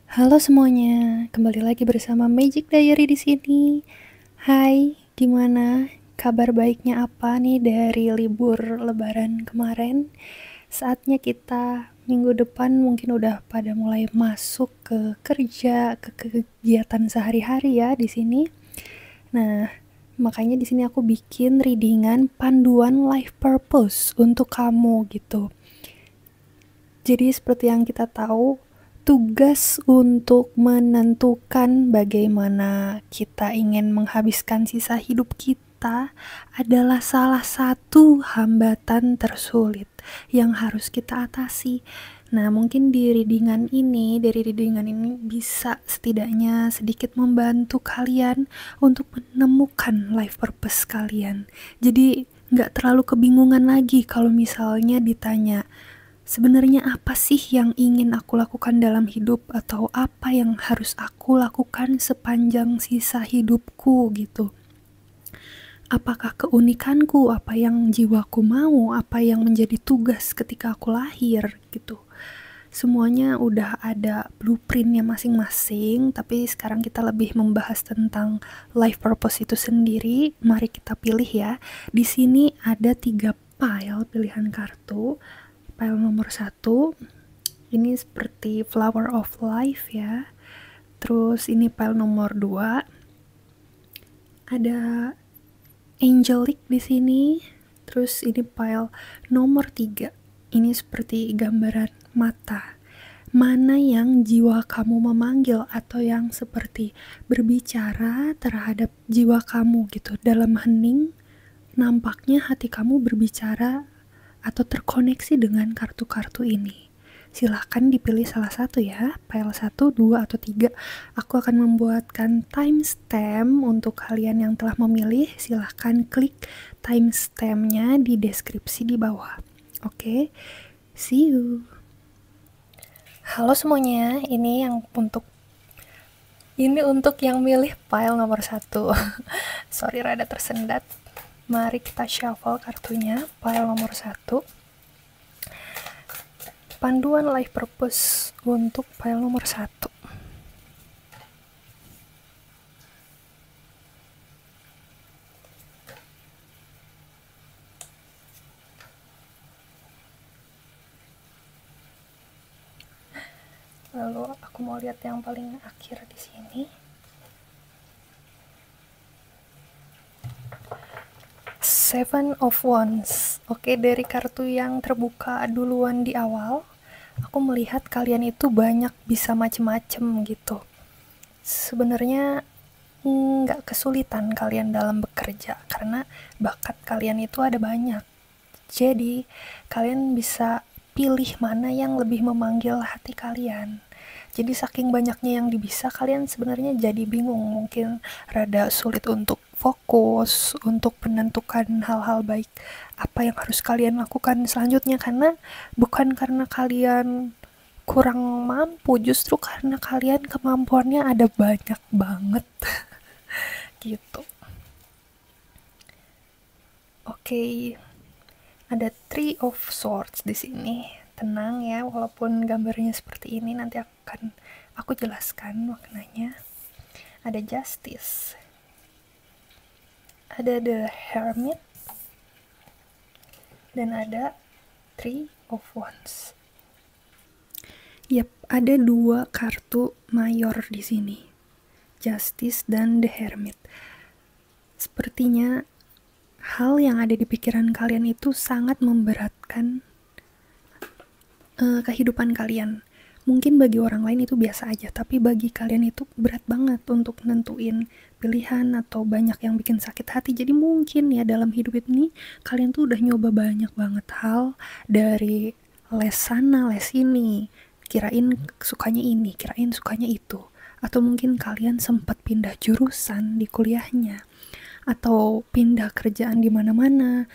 Halo semuanya, kembali lagi bersama Magic Diary di sini. Hai, gimana? Kabar baiknya apa nih dari libur Lebaran kemarin? Saatnya kita minggu depan mungkin udah pada mulai masuk ke kerja, ke kegiatan sehari-hari ya di sini. Nah, makanya di sini aku bikin readingan panduan life purpose untuk kamu gitu. Jadi seperti yang kita tahu, tugas untuk menentukan bagaimana kita ingin menghabiskan sisa hidup kita adalah salah satu hambatan tersulit yang harus kita atasi. Nah, mungkin dari readingan ini bisa setidaknya sedikit membantu kalian untuk menemukan life purpose kalian. Jadi, nggak terlalu kebingungan lagi kalau misalnya ditanya, sebenarnya apa sih yang ingin aku lakukan dalam hidup, atau apa yang harus aku lakukan sepanjang sisa hidupku gitu. Apakah keunikanku, apa yang jiwaku mau, apa yang menjadi tugas ketika aku lahir gitu. Semuanya udah ada blueprintnya masing-masing, tapi sekarang kita lebih membahas tentang life purpose itu sendiri. Mari kita pilih ya. Di sini ada 3 pile pilihan kartu. Pile nomor 1 ini seperti flower of life ya. Terus ini pile nomor 2 ada angelic di sini. Terus ini pile nomor 3 ini seperti gambaran mata. Mana yang jiwa kamu memanggil atau yang seperti berbicara terhadap jiwa kamu gitu. Dalam hening nampaknya hati kamu berbicara atau terkoneksi dengan kartu-kartu ini. Silahkan dipilih salah satu ya, file 1, 2, atau 3. Aku akan membuatkan timestamp untuk kalian yang telah memilih. Silahkan klik timestampnya di deskripsi di bawah. Oke, see you. Halo semuanya, ini untuk yang milih file nomor 1. Sorry rada tersendat. Mari kita shuffle kartunya. File nomor 1. Panduan life purpose untuk file nomor 1. Lalu aku mau lihat yang paling akhir di sini. Seven of Wands. Oke, dari kartu yang terbuka duluan di awal, aku melihat kalian itu banyak bisa macem-macem gitu. Sebenarnya nggak kesulitan kalian dalam bekerja karena bakat kalian itu ada banyak. Jadi kalian bisa pilih mana yang lebih memanggil hati kalian. Jadi saking banyaknya yang bisa, kalian sebenarnya jadi bingung, mungkin rada sulit untuk fokus, untuk menentukan hal-hal baik apa yang harus kalian lakukan selanjutnya, karena bukan karena kalian kurang mampu, justru karena kalian kemampuannya ada banyak banget. Gitu. Oke, ada Three of Swords di sini. Tenang ya, walaupun gambarnya seperti ini, nanti akan aku jelaskan maknanya. Ada Justice, ada The Hermit, dan ada Three of Wands. Yap, ada 2 kartu mayor di sini, Justice dan The Hermit. Sepertinya hal yang ada di pikiran kalian itu sangat memberatkan kehidupan kalian. Mungkin bagi orang lain itu biasa aja, tapi bagi kalian itu berat banget untuk nentuin pilihan atau banyak yang bikin sakit hati. Jadi mungkin ya dalam hidup ini kalian tuh udah nyoba banyak banget hal, dari les sana, les ini, kirain sukanya ini, kirain sukanya itu. Atau mungkin kalian sempat pindah jurusan di kuliahnya, atau pindah kerjaan di mana-mana,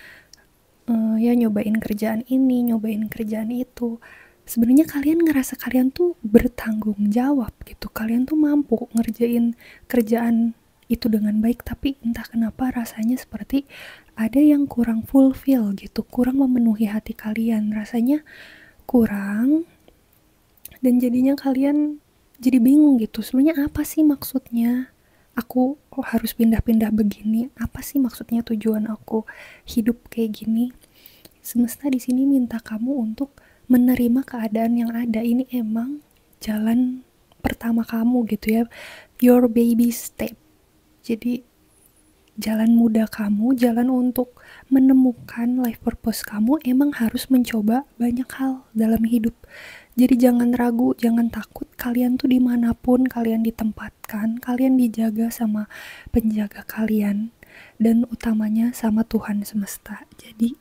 ya nyobain kerjaan ini, nyobain kerjaan itu. Sebenarnya kalian ngerasa kalian tuh bertanggung jawab gitu, kalian tuh mampu ngerjain kerjaan itu dengan baik, tapi entah kenapa rasanya seperti ada yang kurang fulfill gitu, kurang memenuhi hati kalian, rasanya kurang, dan jadinya kalian jadi bingung gitu, sebenarnya apa sih maksudnya aku kok harus pindah-pindah begini, apa sih maksudnya tujuan aku hidup kayak gini. Semesta di sini minta kamu untuk menerima keadaan yang ada. Ini emang jalan pertama kamu gitu ya, your baby step. Jadi jalan muda kamu, jalan untuk menemukan life purpose kamu emang harus mencoba banyak hal dalam hidup. Jadi jangan ragu, jangan takut, kalian tuh dimanapun kalian ditempatkan, kalian dijaga sama penjaga kalian, dan utamanya sama Tuhan semesta. Jadi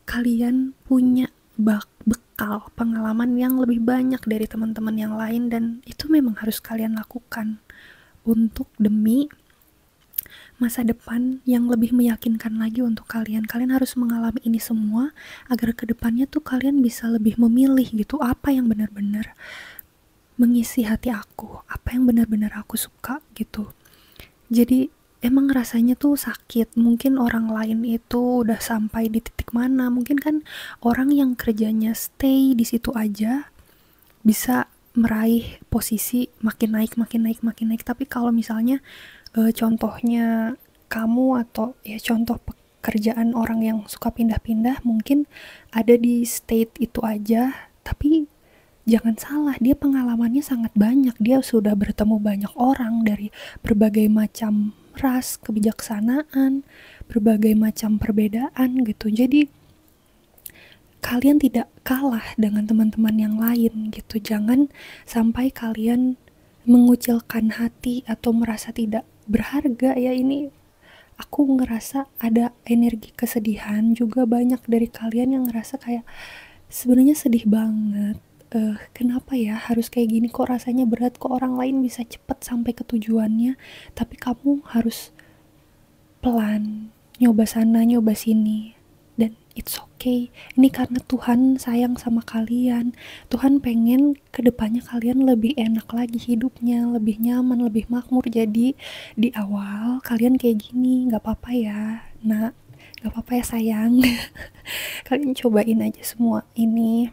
kalian punya bekal pengalaman yang lebih banyak dari teman-teman yang lain, dan itu memang harus kalian lakukan untuk demi masa depan yang lebih meyakinkan lagi untuk kalian. Kalian harus mengalami ini semua agar kedepannya tuh kalian bisa lebih memilih gitu, apa yang benar-benar mengisi hati aku, apa yang benar-benar aku suka gitu. Jadi emang rasanya tuh sakit. Mungkin orang lain itu udah sampai di titik mana, mungkin kan orang yang kerjanya stay di situ aja bisa meraih posisi makin naik makin naik makin naik. Tapi kalau misalnya contohnya kamu, atau ya contoh pekerjaan orang yang suka pindah-pindah, mungkin ada di state itu aja, tapi jangan salah, dia pengalamannya sangat banyak, dia sudah bertemu banyak orang dari berbagai macam ras, kebijaksanaan, berbagai macam perbedaan gitu. Jadi kalian tidak kalah dengan teman-teman yang lain gitu. Jangan sampai kalian mengucilkan hati atau merasa tidak berharga ya. Ini aku ngerasa ada energi kesedihan juga banyak dari kalian yang ngerasa kayak sebenarnya sedih banget. Kenapa ya harus kayak gini, kok rasanya berat, kok orang lain bisa cepet sampai ke tujuannya tapi kamu harus pelan, nyoba sana nyoba sini. Dan it's okay, ini karena Tuhan sayang sama kalian. Tuhan pengen kedepannya kalian lebih enak lagi hidupnya, lebih nyaman, lebih makmur. Jadi di awal kalian kayak gini gak apa-apa ya nak, gak apa-apa ya sayang. Kalian cobain aja semua ini.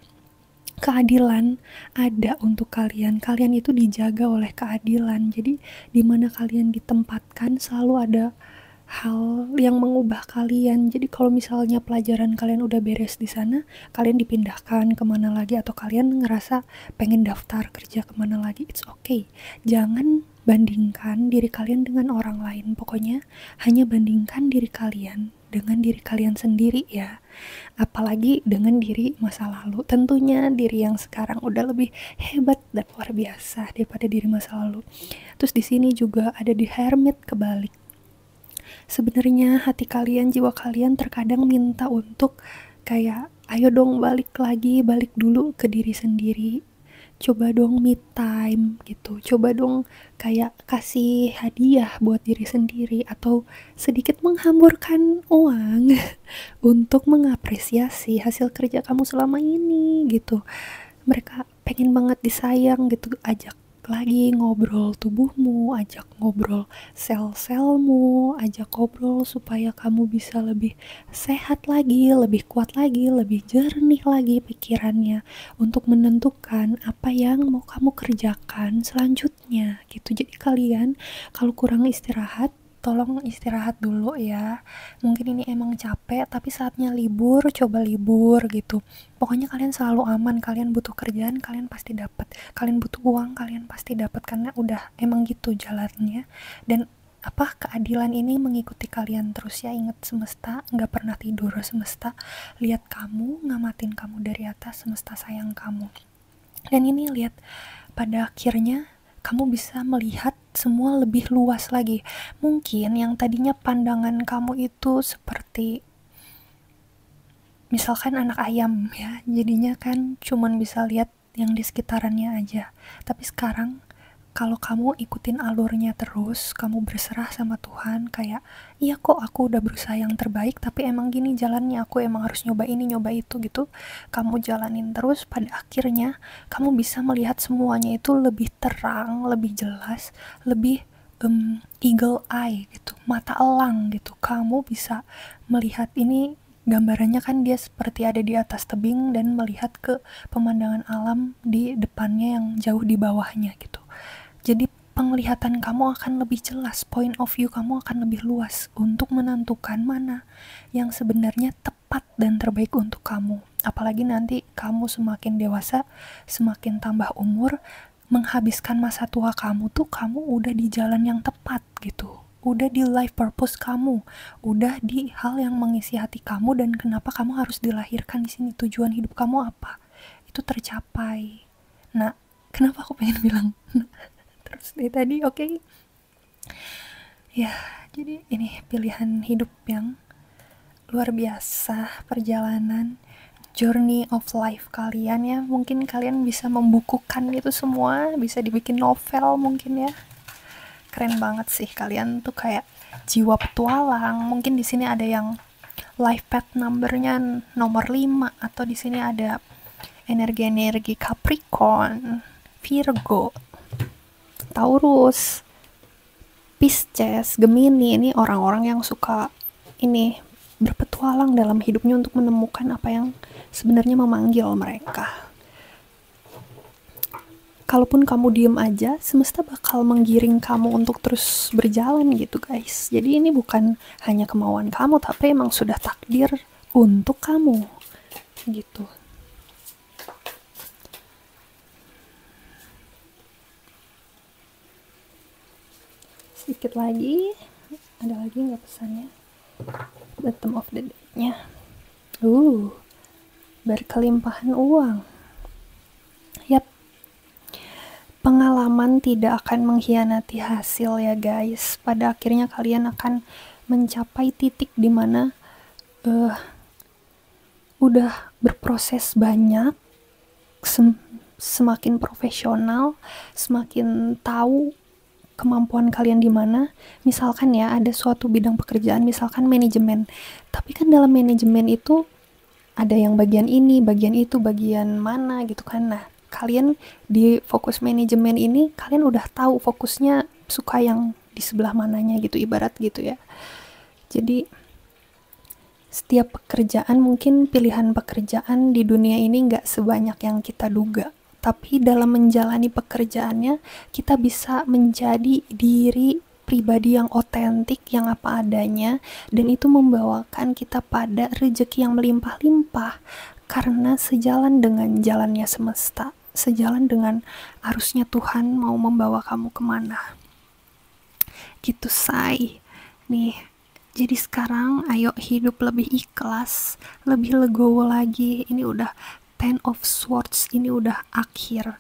Keadilan ada untuk kalian, kalian itu dijaga oleh keadilan. Jadi dimana kalian ditempatkan selalu ada hal yang mengubah kalian. Jadi kalau misalnya pelajaran kalian udah beres di sana, kalian dipindahkan kemana lagi, atau kalian ngerasa pengen daftar kerja kemana lagi, it's okay. Jangan bandingkan diri kalian dengan orang lain, pokoknya hanya bandingkan diri kalian dengan diri kalian sendiri ya. Apalagi dengan diri masa lalu, tentunya diri yang sekarang udah lebih hebat dan luar biasa daripada diri masa lalu. Terus di sini juga ada di Hermit kebalik. Sebenarnya hati kalian, jiwa kalian terkadang minta untuk kayak ayo dong balik lagi, balik dulu ke diri sendiri. Coba dong me time gitu, coba dong kayak kasih hadiah buat diri sendiri, atau sedikit menghamburkan uang untuk mengapresiasi hasil kerja kamu selama ini gitu. Mereka pengen banget disayang gitu, ajak lagi ngobrol tubuhmu, ajak ngobrol sel-selmu, ajak ngobrol supaya kamu bisa lebih sehat lagi, lebih kuat lagi, lebih jernih lagi pikirannya untuk menentukan apa yang mau kamu kerjakan selanjutnya gitu. Jadi kalian kalau kurang istirahat, tolong istirahat dulu ya. Mungkin ini emang capek, tapi saatnya libur, coba libur gitu. Pokoknya kalian selalu aman, kalian butuh kerjaan, kalian pasti dapat. Kalian butuh uang, kalian pasti dapat, karena udah emang gitu jalannya. Dan keadilan ini mengikuti kalian terus ya. Ingat, semesta nggak pernah tidur, semesta lihat kamu, ngamatin kamu dari atas, semesta sayang kamu. Dan ini lihat, pada akhirnya kamu bisa melihat semua lebih luas lagi. Mungkin yang tadinya pandangan kamu itu seperti misalkan anak ayam ya, jadinya kan cuman bisa lihat yang di sekitarannya aja. Tapi sekarang kalau kamu ikutin alurnya terus, kamu berserah sama Tuhan, kayak iya kok aku udah berusaha yang terbaik, tapi emang gini jalannya, aku emang harus nyoba ini nyoba itu gitu. Kamu jalanin terus, pada akhirnya kamu bisa melihat semuanya itu lebih terang, lebih jelas, lebih eagle eye gitu, mata elang gitu. Kamu bisa melihat ini gambarannya kan dia seperti ada di atas tebing dan melihat ke pemandangan alam di depannya yang jauh di bawahnya gitu. Jadi penglihatan kamu akan lebih jelas, point of view kamu akan lebih luas untuk menentukan mana yang sebenarnya tepat dan terbaik untuk kamu. Apalagi nanti kamu semakin dewasa, semakin tambah umur, menghabiskan masa tua kamu tuh kamu udah di jalan yang tepat gitu. Udah di life purpose kamu, udah di hal yang mengisi hati kamu dan kenapa kamu harus dilahirkan di sini, tujuan hidup kamu apa, itu tercapai. Nah, kenapa aku pengen bilang terus dari tadi, oke. Ya, jadi ini pilihan hidup yang luar biasa, perjalanan journey of life kalian ya. Mungkin kalian bisa membukukan itu semua, bisa dibikin novel mungkin ya. Keren banget sih, kalian tuh kayak jiwa petualang. Mungkin di sini ada yang life path numbernya nomor 5, atau di sini ada energi-energi Capricorn, Virgo, Taurus, Pisces, Gemini. Ini orang-orang yang suka ini berpetualang dalam hidupnya untuk menemukan apa yang sebenarnya memanggil mereka. Kalaupun kamu diem aja, semesta bakal menggiring kamu untuk terus berjalan gitu guys. Jadi ini bukan hanya kemauan kamu, tapi emang sudah takdir untuk kamu gitu. Sedikit lagi, ada lagi nggak pesannya? Bottom of the deck-nya, berkelimpahan uang. Yap, pengalaman tidak akan mengkhianati hasil ya guys. Pada akhirnya kalian akan mencapai titik dimana udah berproses banyak, semakin profesional, semakin tahu kemampuan kalian di mana. Misalkan ya, ada suatu bidang pekerjaan, misalkan manajemen. Tapi kan dalam manajemen itu ada yang bagian ini, bagian itu, bagian mana gitu kan. Nah, kalian di fokus manajemen ini, kalian udah tahu fokusnya suka yang di sebelah mananya gitu, ibarat gitu ya. Jadi setiap pekerjaan, mungkin pilihan pekerjaan di dunia ini nggak sebanyak yang kita duga, tapi dalam menjalani pekerjaannya kita bisa menjadi diri pribadi yang otentik, yang apa adanya, dan itu membawakan kita pada rezeki yang melimpah-limpah, karena sejalan dengan jalannya semesta, sejalan dengan arusnya Tuhan mau membawa kamu kemana gitu say. Nih, jadi sekarang ayo hidup lebih ikhlas, lebih legowo lagi. Ini udah Ten of Swords, ini udah akhir.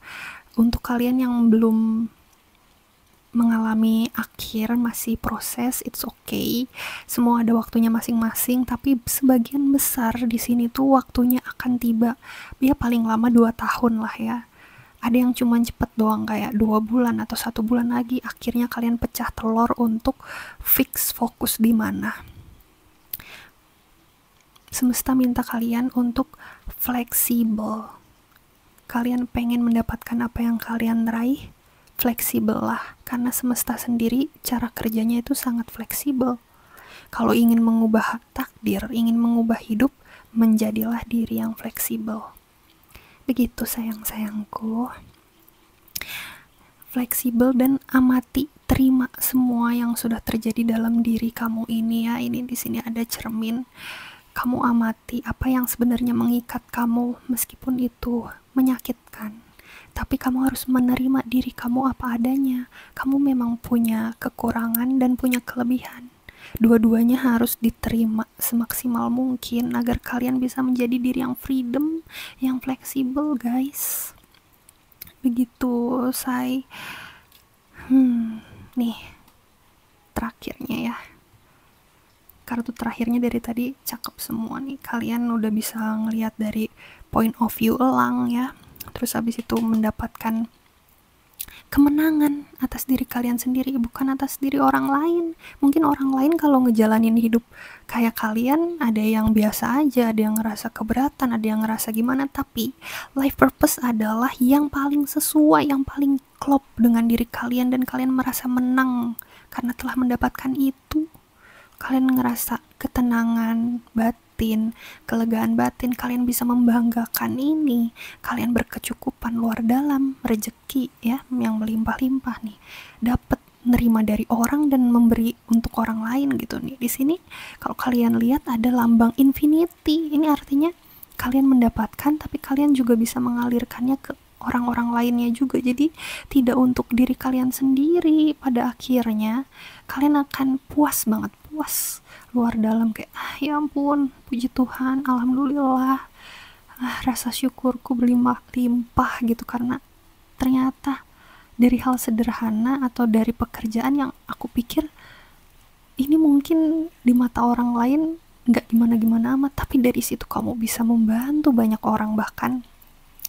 Untuk kalian yang belum mengalami akhir, masih proses, it's okay. Semua ada waktunya masing-masing, tapi sebagian besar di sini tuh waktunya akan tiba. Dia paling lama 2 tahun lah ya. Ada yang cuma cepet doang, kayak 2 bulan atau 1 bulan lagi, akhirnya kalian pecah telur untuk fix fokus di mana. Semesta minta kalian untuk fleksibel. Kalian pengen mendapatkan apa yang kalian raih, fleksibel lah, karena semesta sendiri cara kerjanya itu sangat fleksibel. Kalau ingin mengubah takdir, ingin mengubah hidup, menjadilah diri yang fleksibel. Begitu sayang-sayangku. Fleksibel dan amati, terima semua yang sudah terjadi dalam diri kamu ini ya. Ini di sini ada cermin. Kamu amati apa yang sebenarnya mengikat kamu, meskipun itu menyakitkan. Tapi kamu harus menerima diri kamu apa adanya. Kamu memang punya kekurangan dan punya kelebihan. Dua-duanya harus diterima semaksimal mungkin agar kalian bisa menjadi diri yang freedom, yang fleksibel guys. Begitu say. Nih terakhirnya ya, kartu terakhirnya dari tadi cakep semua nih. Kalian udah bisa ngelihat dari point of view elang ya, terus habis itu mendapatkan kemenangan atas diri kalian sendiri, bukan atas diri orang lain. Mungkin orang lain kalau ngejalanin hidup kayak kalian, ada yang biasa aja, ada yang ngerasa keberatan, ada yang ngerasa gimana, tapi life purpose adalah yang paling sesuai, yang paling klop dengan diri kalian, dan kalian merasa menang karena telah mendapatkan itu. Kalian ngerasa ketenangan batin, batin, kelegaan batin, kalian bisa membanggakan ini, kalian berkecukupan luar dalam, rezeki ya yang melimpah-limpah nih, dapat nerima dari orang dan memberi untuk orang lain gitu nih. Di sini kalau kalian lihat ada lambang infinity, ini artinya kalian mendapatkan tapi kalian juga bisa mengalirkannya ke orang-orang lainnya juga. Jadi tidak untuk diri kalian sendiri, pada akhirnya kalian akan puas banget, puas luar dalam, kayak ya ampun, puji Tuhan, alhamdulillah, rasa syukurku berlimpah-limpah gitu, karena ternyata dari hal sederhana atau dari pekerjaan yang aku pikir ini mungkin di mata orang lain nggak gimana-gimana amat, tapi dari situ kamu bisa membantu banyak orang, bahkan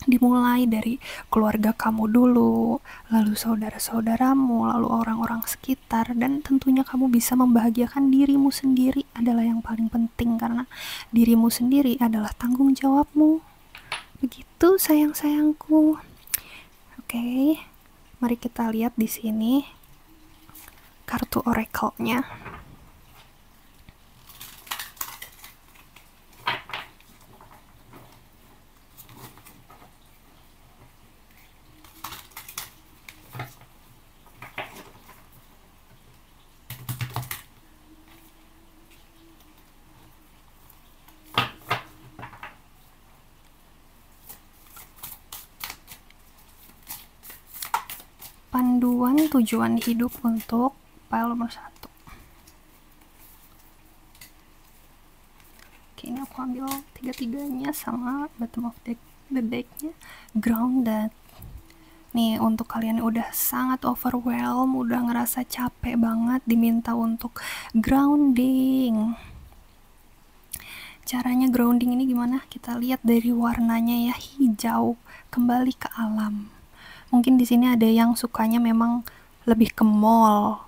dimulai dari keluarga kamu dulu, lalu saudara-saudaramu, lalu orang-orang sekitar, dan tentunya kamu bisa membahagiakan dirimu sendiri adalah yang paling penting, karena dirimu sendiri adalah tanggung jawabmu. Begitu sayang-sayangku. Oke, mari kita lihat di sini kartu oracle-nya. Panduan tujuan hidup untuk pile nomor 1. Oke, ini aku ambil tiga-tiganya sama bottom of the deck-nya. Grounded. Nih, untuk kalian yang udah sangat overwhelmed, udah ngerasa capek banget, diminta untuk grounding. Caranya grounding ini gimana? Kita lihat dari warnanya ya, hijau, kembali ke alam. Mungkin di sini ada yang sukanya memang lebih ke mall,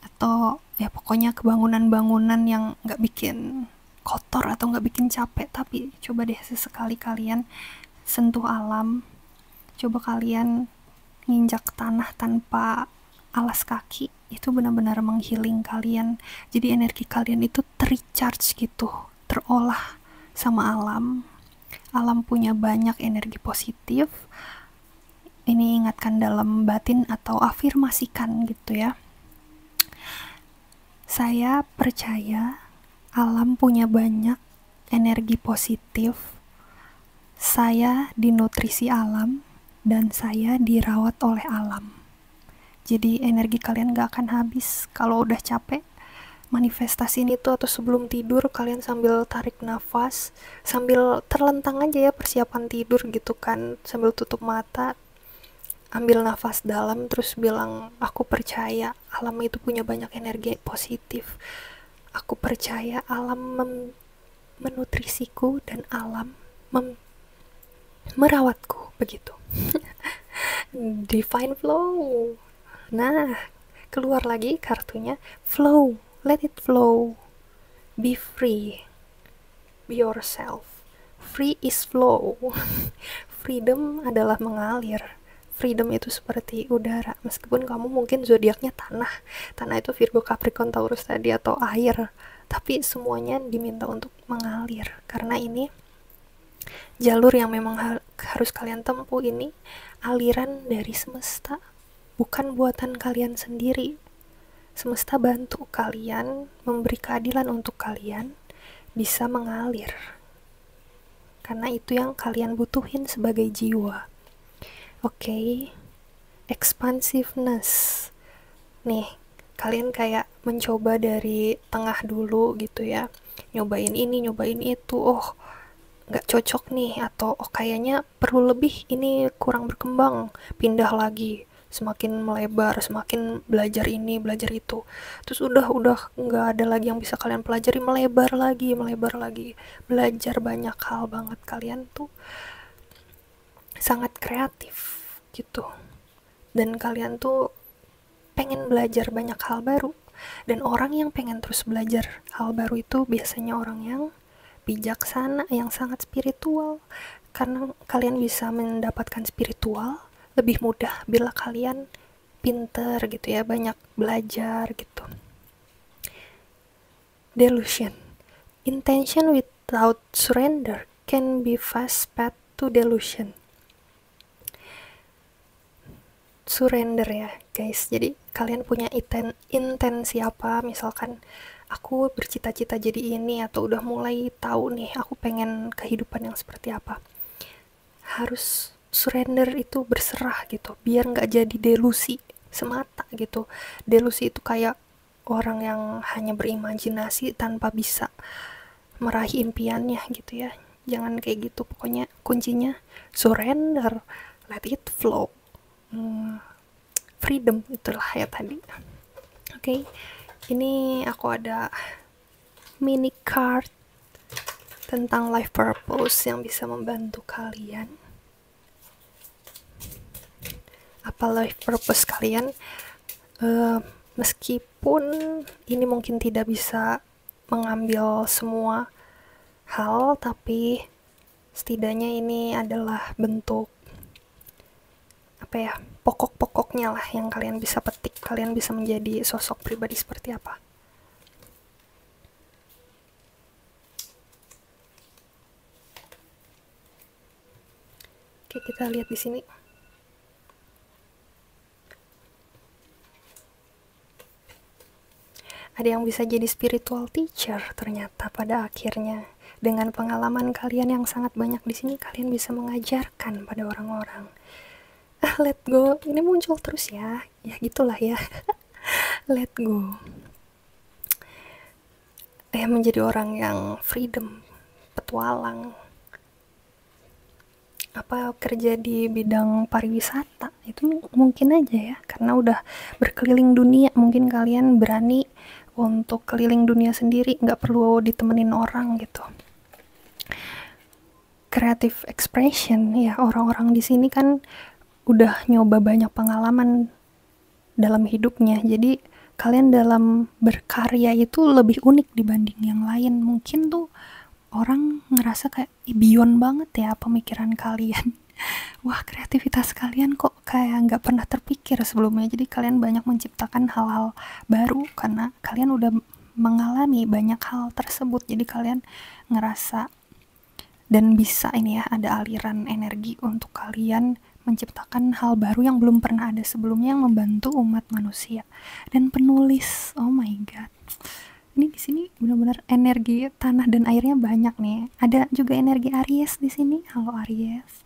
atau ya pokoknya kebangunan-bangunan yang nggak bikin kotor atau nggak bikin capek. Tapi coba deh sesekali kalian sentuh alam, coba kalian nginjak tanah tanpa alas kaki, itu benar-benar menghealing kalian. Jadi energi kalian itu tercharge gitu, terolah sama alam. Alam punya banyak energi positif. Ini ingatkan dalam batin atau afirmasikan gitu ya. Saya percaya alam punya banyak energi positif. Saya dinutrisi alam dan saya dirawat oleh alam. Jadi energi kalian gak akan habis. Kalau udah capek, manifestasiin itu, atau sebelum tidur kalian sambil tarik nafas, sambil terlentang aja ya, persiapan tidur gitu kan, sambil tutup mata, ambil nafas dalam, terus bilang, aku percaya alam itu punya banyak energi positif. Aku percaya alam menutrisiku dan alam merawatku, begitu. Divine flow. Nah, keluar lagi kartunya flow. Let it flow. Be free. Be yourself. Free is flow. Freedom adalah mengalir. Freedom itu seperti udara, meskipun kamu mungkin zodiaknya tanah itu Virgo, Capricorn, Taurus tadi, atau air, tapi semuanya diminta untuk mengalir, karena ini jalur yang memang harus kalian tempuh. Ini aliran dari semesta, bukan buatan kalian sendiri. Semesta bantu kalian, memberi keadilan untuk kalian bisa mengalir, karena itu yang kalian butuhin sebagai jiwa. Oke, expansiveness. Nih, kalian kayak mencoba dari tengah dulu gitu ya. Nyobain ini, nyobain itu. Oh, nggak cocok nih. Atau oh kayaknya perlu lebih, ini kurang berkembang. Pindah lagi. Semakin melebar, semakin belajar ini, belajar itu. Terus udah nggak ada lagi yang bisa kalian pelajari. Melebar lagi. Belajar banyak hal banget. Kalian tuh sangat kreatif gitu, dan kalian tuh pengen belajar banyak hal baru. Dan orang yang pengen terus belajar hal baru itu biasanya orang yang bijaksana, yang sangat spiritual, karena kalian bisa mendapatkan spiritual lebih mudah bila kalian pinter gitu ya, banyak belajar gitu. Delusion, intention with without surrender can be fast path to delusion. Surrender ya guys, jadi kalian punya intensi apa, misalkan aku bercita-cita jadi ini, atau udah mulai tahu nih aku pengen kehidupan yang seperti apa, harus surrender, itu berserah gitu, biar nggak jadi delusi semata gitu. Delusi itu kayak orang yang hanya berimajinasi tanpa bisa meraih impiannya gitu ya. Jangan kayak gitu, pokoknya kuncinya surrender, let it flow. Freedom itulah ya tadi. Oke, ini aku ada mini card tentang life purpose yang bisa membantu kalian. Apa life purpose kalian? Meskipun ini mungkin tidak bisa mengambil semua hal, tapi setidaknya ini adalah bentuk pokok-pokoknya lah yang kalian bisa petik. Kalian bisa menjadi sosok pribadi seperti apa. Oke, kita lihat di sini. Ada yang bisa jadi spiritual teacher ternyata pada akhirnya. Dengan pengalaman kalian yang sangat banyak di sini, kalian bisa mengajarkan pada orang-orang. Let go, ini muncul terus ya. Ya gitulah ya. Let go. Menjadi orang yang freedom, petualang. Kerja di bidang pariwisata, itu mungkin aja ya, karena udah berkeliling dunia, mungkin kalian berani untuk keliling dunia sendiri, nggak perlu ditemenin orang gitu. Creative expression ya, orang-orang di sini kan udah nyoba banyak pengalaman dalam hidupnya, jadi kalian dalam berkarya itu lebih unik dibanding yang lain. Mungkin tuh orang ngerasa kayak beyond banget ya pemikiran kalian. Wah, kreativitas kalian kok kayak nggak pernah terpikir sebelumnya. Jadi kalian banyak menciptakan hal-hal baru karena kalian udah mengalami banyak hal tersebut. Jadi kalian ngerasa dan bisa ini ya, ada aliran energi untuk kalian menciptakan hal baru yang belum pernah ada sebelumnya, yang membantu umat manusia. Dan penulis, oh my god, ini di sini benar-benar energi tanah dan airnya banyak nih. Ada juga energi Aries di sini. Halo Aries.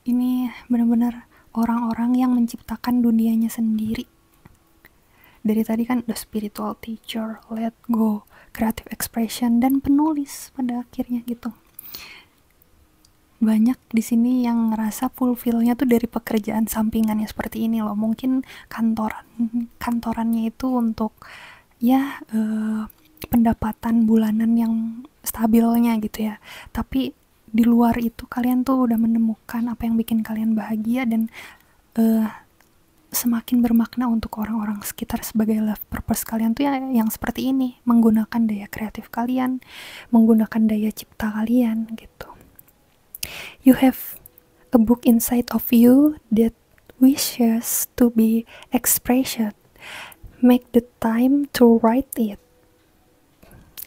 Ini benar-benar orang-orang yang menciptakan dunianya sendiri. Dari tadi kan the spiritual teacher, let go, creative expression, dan penulis pada akhirnya gitu. Banyak di sini yang ngerasa fulfillnya tuh dari pekerjaan sampingannya seperti ini loh. Mungkin kantorannya itu untuk ya pendapatan bulanan yang stabilnya gitu ya. Tapi di luar itu kalian tuh udah menemukan apa yang bikin kalian bahagia dan semakin bermakna untuk orang-orang sekitar. Sebagai life purpose kalian tuh ya yang seperti ini, menggunakan daya kreatif kalian, menggunakan daya cipta kalian gitu. You have a book inside of you that wishes to be expression. Make the time to write it.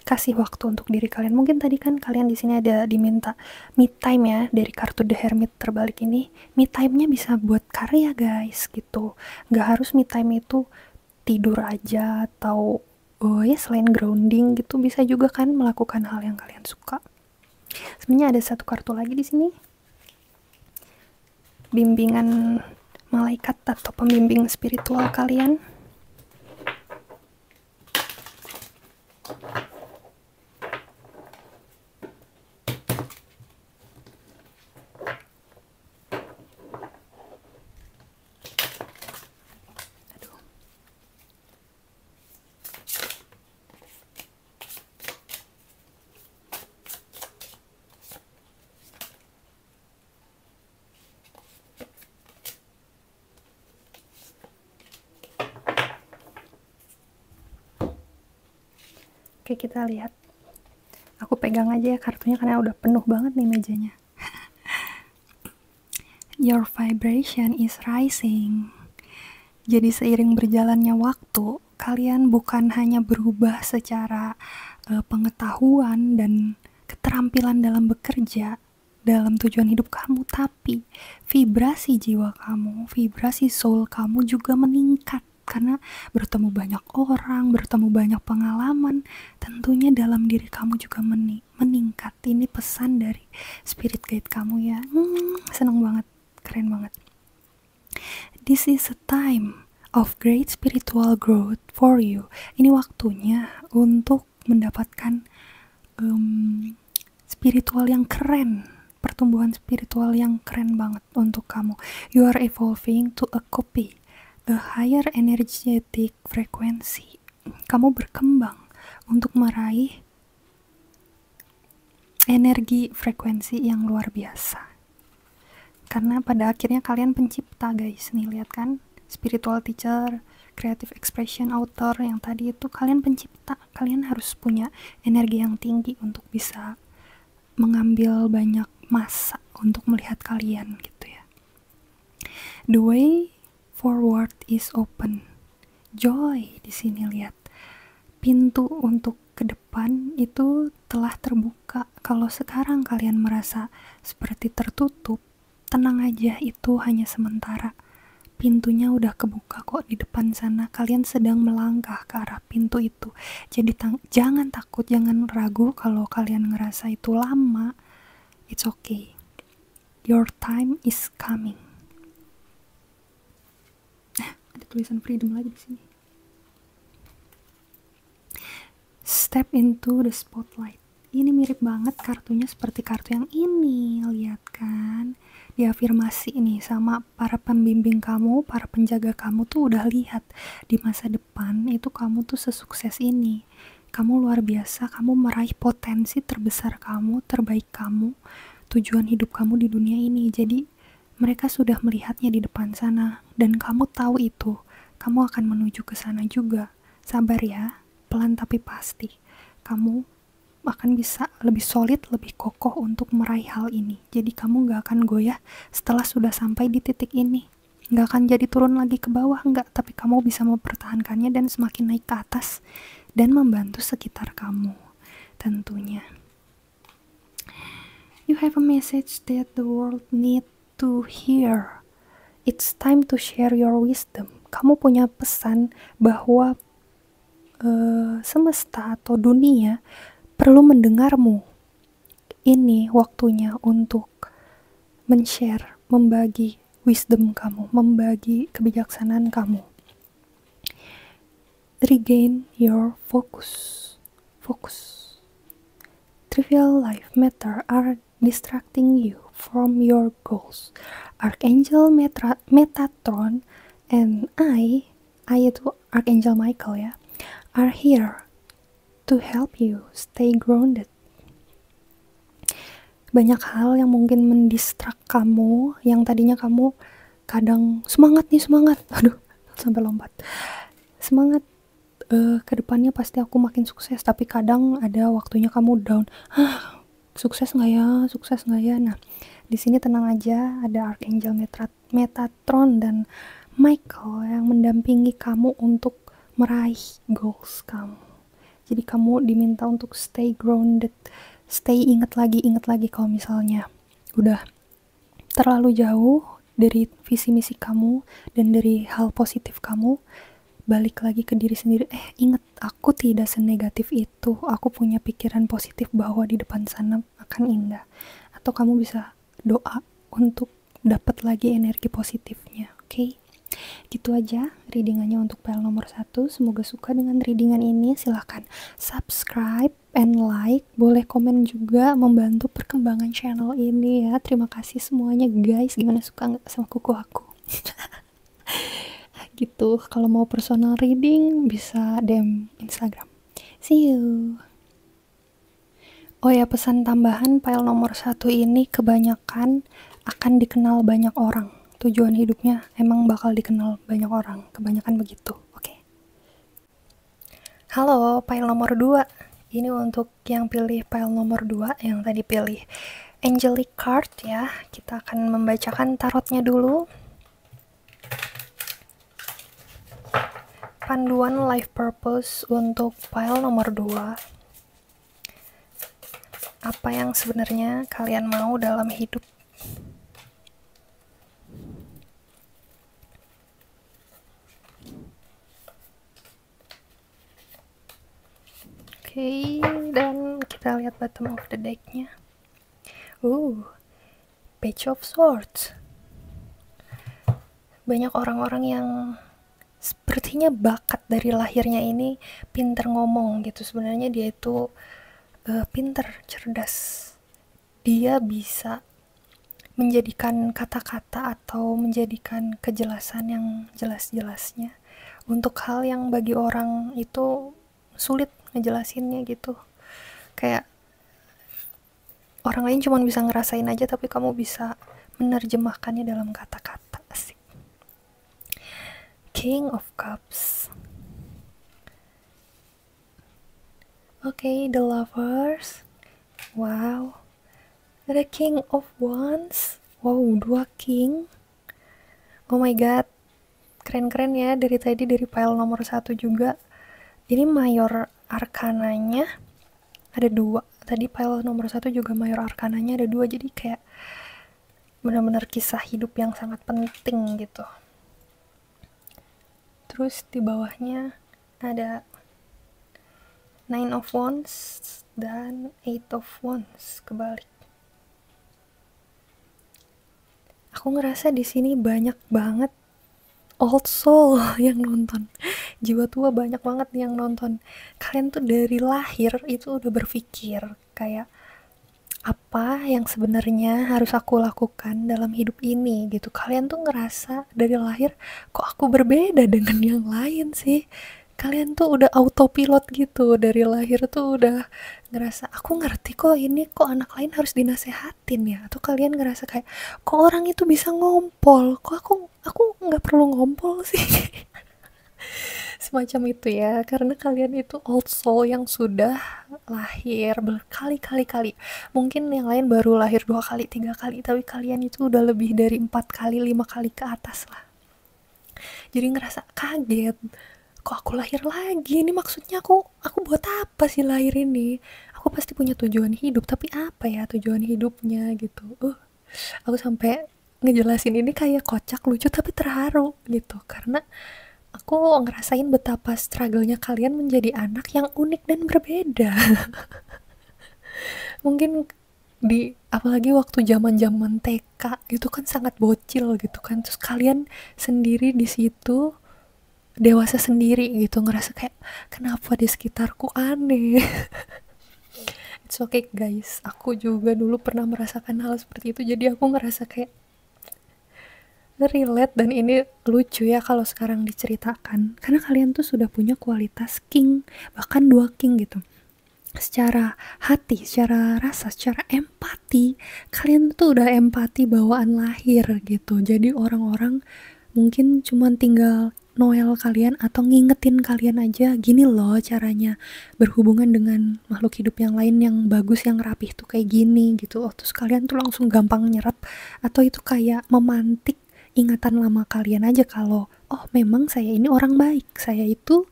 Kasih waktu untuk diri kalian. Mungkin tadi kan kalian di sini ada diminta me time ya, dari kartu The Hermit terbalik ini. Me time-nya bisa buat karya guys gitu. Nggak harus me time itu tidur aja atau ya selain grounding gitu, bisa juga kan melakukan hal yang kalian suka. Sebenarnya ada satu kartu lagi di sini. Bimbingan malaikat atau pembimbing spiritual kalian. Oke, kita lihat. Aku pegang aja ya kartunya karena udah penuh banget nih mejanya. Your vibration is rising. Jadi seiring berjalannya waktu, kalian bukan hanya berubah secara pengetahuan dan keterampilan dalam bekerja dalam tujuan hidup kamu, tapi vibrasi jiwa kamu, vibrasi soul kamu juga meningkat karena bertemu banyak orang, bertemu banyak pengalaman, tentunya dalam diri kamu juga meningkat. Ini pesan dari spirit guide kamu ya. Seneng banget, keren banget. This is a time of great spiritual growth for you. Ini waktunya untuk mendapatkan spiritual yang keren, pertumbuhan spiritual yang keren banget untuk kamu. You are evolving to a copy, a higher energetic frequency. Kamu berkembang untuk meraih energi frekuensi yang luar biasa. Karena pada akhirnya kalian pencipta guys, nih lihat kan, spiritual teacher, creative expression author yang tadi itu kalian pencipta. Kalian harus punya energi yang tinggi untuk bisa mengambil banyak masa untuk melihat kalian gitu ya. The way forward is open. Joy di sini lihat. Pintu untuk ke depan itu telah terbuka. Kalau sekarang kalian merasa seperti tertutup, tenang aja, itu hanya sementara. Pintunya udah kebuka kok di depan sana. Kalian sedang melangkah ke arah pintu itu. Jadi jangan takut, jangan ragu kalau kalian ngerasa itu lama. It's okay. Your time is coming. Ada tulisan freedom lagi di sini. Step into the spotlight. Ini mirip banget kartunya seperti kartu yang ini, lihat kan? Diafirmasi nih sama para pembimbing kamu, para penjaga kamu tuh udah lihat di masa depan itu kamu tuh sesukses ini. Kamu luar biasa, kamu meraih potensi terbesar kamu, terbaik kamu, tujuan hidup kamu di dunia ini. Jadi mereka sudah melihatnya di depan sana dan kamu tahu itu. Kamu akan menuju ke sana juga. Sabar ya, pelan tapi pasti. Kamu akan bisa lebih solid, lebih kokoh untuk meraih hal ini. Jadi kamu gak akan goyah setelah sudah sampai di titik ini. Gak akan jadi turun lagi ke bawah, enggak. Tapi kamu bisa mempertahankannya dan semakin naik ke atas dan membantu sekitar kamu tentunya. You have a message that the world need to hear. It's time to share your wisdom. Kamu punya pesan bahwa semesta atau dunia perlu mendengarmu. Ini waktunya untuk men-share, membagi wisdom kamu, membagi kebijaksanaan kamu. Regain your focus. Trivial life matter are distracting you from your goals. Archangel Metatron and I itu Archangel Michael ya, are here to help you stay grounded. Banyak hal yang mungkin mendistrak kamu, yang tadinya kamu kadang semangat, aduh sampai lompat, semangat, ke depannya pasti aku makin sukses, tapi kadang ada waktunya kamu down, sukses nggak ya. Nah di sini tenang aja, ada Archangel Metatron dan Michael yang mendampingi kamu untuk meraih goals kamu. Jadi kamu diminta untuk stay grounded, ingat lagi kalau misalnya udah terlalu jauh dari visi misi kamu dan dari hal positif kamu, balik lagi ke diri sendiri. Ingat, aku tidak senegatif itu, aku punya pikiran positif bahwa di depan sana akan indah. Atau kamu bisa doa untuk dapat lagi energi positifnya. Oke? Gitu aja readingannya untuk file nomor 1. Semoga suka dengan readingan ini. Silahkan subscribe and like, boleh komen juga, membantu perkembangan channel ini ya. Terima kasih semuanya guys. Gimana, suka nggak sama kuku aku? Gitu. Kalau mau personal reading bisa DM Instagram. See you. Oh ya, pesan tambahan, file nomor 1 ini kebanyakan akan dikenal banyak orang. Tujuan hidupnya emang bakal dikenal banyak orang, kebanyakan begitu. Oke. Halo, file nomor 2. Ini untuk yang pilih file nomor 2, yang tadi pilih Angelic Card ya. Kita akan membacakan tarotnya dulu. Panduan life purpose untuk file nomor 2. apa yang sebenarnya kalian mau dalam hidup. Oke, dan kita lihat bottom of the deck-nya. Page of Swords. Banyak orang-orang yang sepertinya bakat dari lahirnya ini pinter ngomong gitu. Sebenarnya dia itu pinter, cerdas. Dia bisa menjadikan kata-kata atau menjadikan kejelasan yang jelas-jelasnya untuk hal yang bagi orang itu sulit ngejelasinnya gitu. Kayak orang lain cuma bisa ngerasain aja, tapi kamu bisa menerjemahkannya dalam kata-kata. Asik. King of Cups. Oke, the Lovers. Wow. Ada King of Wands. Wow, 2 king. Oh my god. Keren-keren ya, dari tadi dari pile nomor 1 juga. Ini mayor arkananya ada 2. Tadi pile nomor 1 juga mayor arkananya ada 2, jadi kayak benar-benar kisah hidup yang sangat penting gitu. Terus di bawahnya ada Nine of Wands dan Eight of Wands kebalik. Aku ngerasa di sini banyak banget old soul yang nonton. Jiwa tua banyak banget yang nonton. Kalian tuh dari lahir itu udah berpikir kayak apa yang sebenarnya harus aku lakukan dalam hidup ini gitu. Kalian tuh ngerasa dari lahir kok aku berbeda dengan yang lain sih. Kalian tuh udah autopilot gitu, dari lahir tuh udah ngerasa aku ngerti kok ini, kok anak lain harus dinasehatin ya, atau kalian ngerasa kayak kok orang itu bisa ngompol, kok aku nggak perlu ngompol sih. Semacam itu ya, karena kalian itu old soul yang sudah lahir berkali-kali. Mungkin yang lain baru lahir 2 kali, 3 kali, tapi kalian itu udah lebih dari 4 kali, 5 kali ke atas lah. Jadi ngerasa kaget, kok aku lahir lagi, ini maksudnya aku buat apa sih lahir ini, aku pasti punya tujuan hidup, tapi apa ya tujuan hidupnya gitu. Aku sampai ngejelasin ini kayak kocak, lucu, tapi terharu gitu, karena aku ngerasain betapa struggle-nya kalian menjadi anak yang unik dan berbeda. Mungkin apalagi waktu zaman-zaman TK itu kan sangat bocil gitu kan, terus kalian sendiri di situ dewasa sendiri gitu, ngerasa kayak kenapa di sekitarku aneh. It's okay guys, aku juga dulu pernah merasakan hal seperti itu, jadi aku ngerasa kayak relate, dan ini lucu ya kalau sekarang diceritakan, karena kalian tuh sudah punya kualitas king, bahkan 2 king gitu. Secara hati, secara rasa, secara empati, kalian tuh udah empati bawaan lahir gitu. Jadi orang-orang mungkin cuman tinggal Noel kalian atau ngingetin kalian aja, gini loh caranya berhubungan dengan makhluk hidup yang lain yang bagus, yang rapih tuh kayak gini gitu. Terus kalian tuh langsung gampang nyerap, atau itu kayak memantik ingatan lama kalian aja kalau oh memang saya ini orang baik, saya itu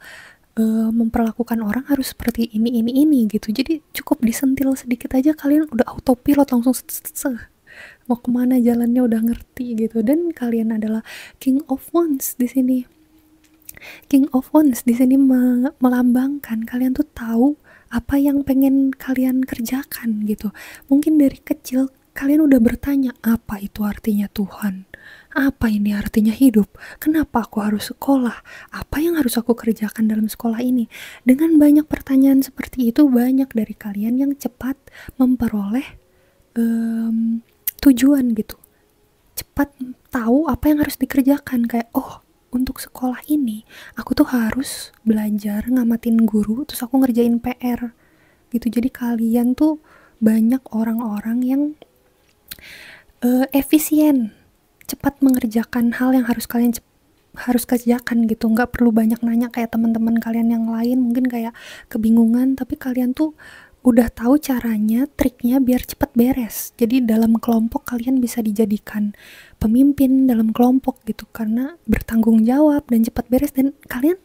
memperlakukan orang harus seperti ini gitu. Jadi cukup disentil sedikit aja kalian udah autopilot langsung mau kemana jalannya udah ngerti gitu. Dan kalian adalah King of Wands di sini. King of Wands di sini melambangkan kalian tuh tahu apa yang pengen kalian kerjakan gitu. Mungkin dari kecil kalian udah bertanya, apa itu artinya Tuhan? Apa ini artinya hidup? Kenapa aku harus sekolah? Apa yang harus aku kerjakan dalam sekolah ini? Dengan banyak pertanyaan seperti itu, banyak dari kalian yang cepat memperoleh tujuan gitu. Cepat tahu apa yang harus dikerjakan. Kayak, oh untuk sekolah ini aku tuh harus belajar ngamatin guru, terus aku ngerjain PR gitu. Jadi kalian tuh banyak orang-orang yang efisien, cepat mengerjakan hal yang harus kalian harus kerjakan gitu. Nggak perlu banyak nanya kayak teman-teman kalian yang lain mungkin kayak kebingungan, tapi kalian tuh udah tahu caranya, triknya biar cepat beres. Jadi dalam kelompok kalian bisa dijadikan pemimpin dalam kelompok gitu, karena bertanggung jawab dan cepat beres. Dan kalian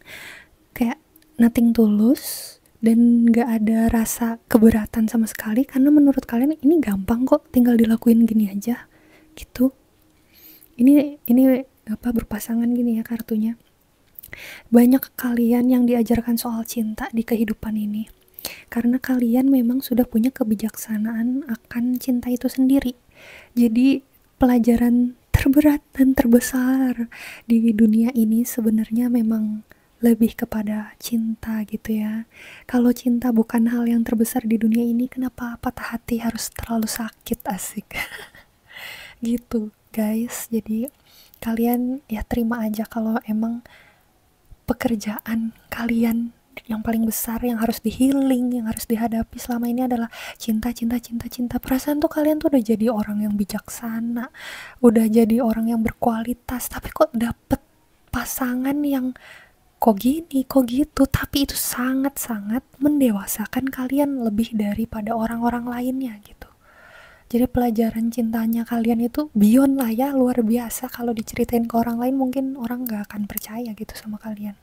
kayak nothing tulus dan gak ada rasa keberatan sama sekali, karena menurut kalian ini gampang kok, tinggal dilakuin gini aja gitu. Ini berpasangan gini ya kartunya. Banyak kalian yang diajarkan soal cinta di kehidupan ini, karena kalian memang sudah punya kebijaksanaan akan cinta itu sendiri. Jadi pelajaran terberat dan terbesar di dunia ini sebenarnya memang lebih kepada cinta gitu ya. Kalau cinta bukan hal yang terbesar di dunia ini, kenapa patah hati harus terlalu sakit, asik. Gitu guys. Jadi kalian ya terima aja kalau emang pekerjaan kalian yang paling besar, yang harus di-healing, yang harus dihadapi selama ini adalah cinta. Perasaan tuh kalian tuh udah jadi orang yang bijaksana, udah jadi orang yang berkualitas, tapi kok dapet pasangan yang kok gini, kok gitu. Tapi itu sangat-sangat mendewasakan kalian lebih daripada orang-orang lainnya gitu. Jadi pelajaran cintanya kalian itu beyond lah ya, luar biasa. Kalau diceritain ke orang lain mungkin orang gak akan percaya gitu sama kalian.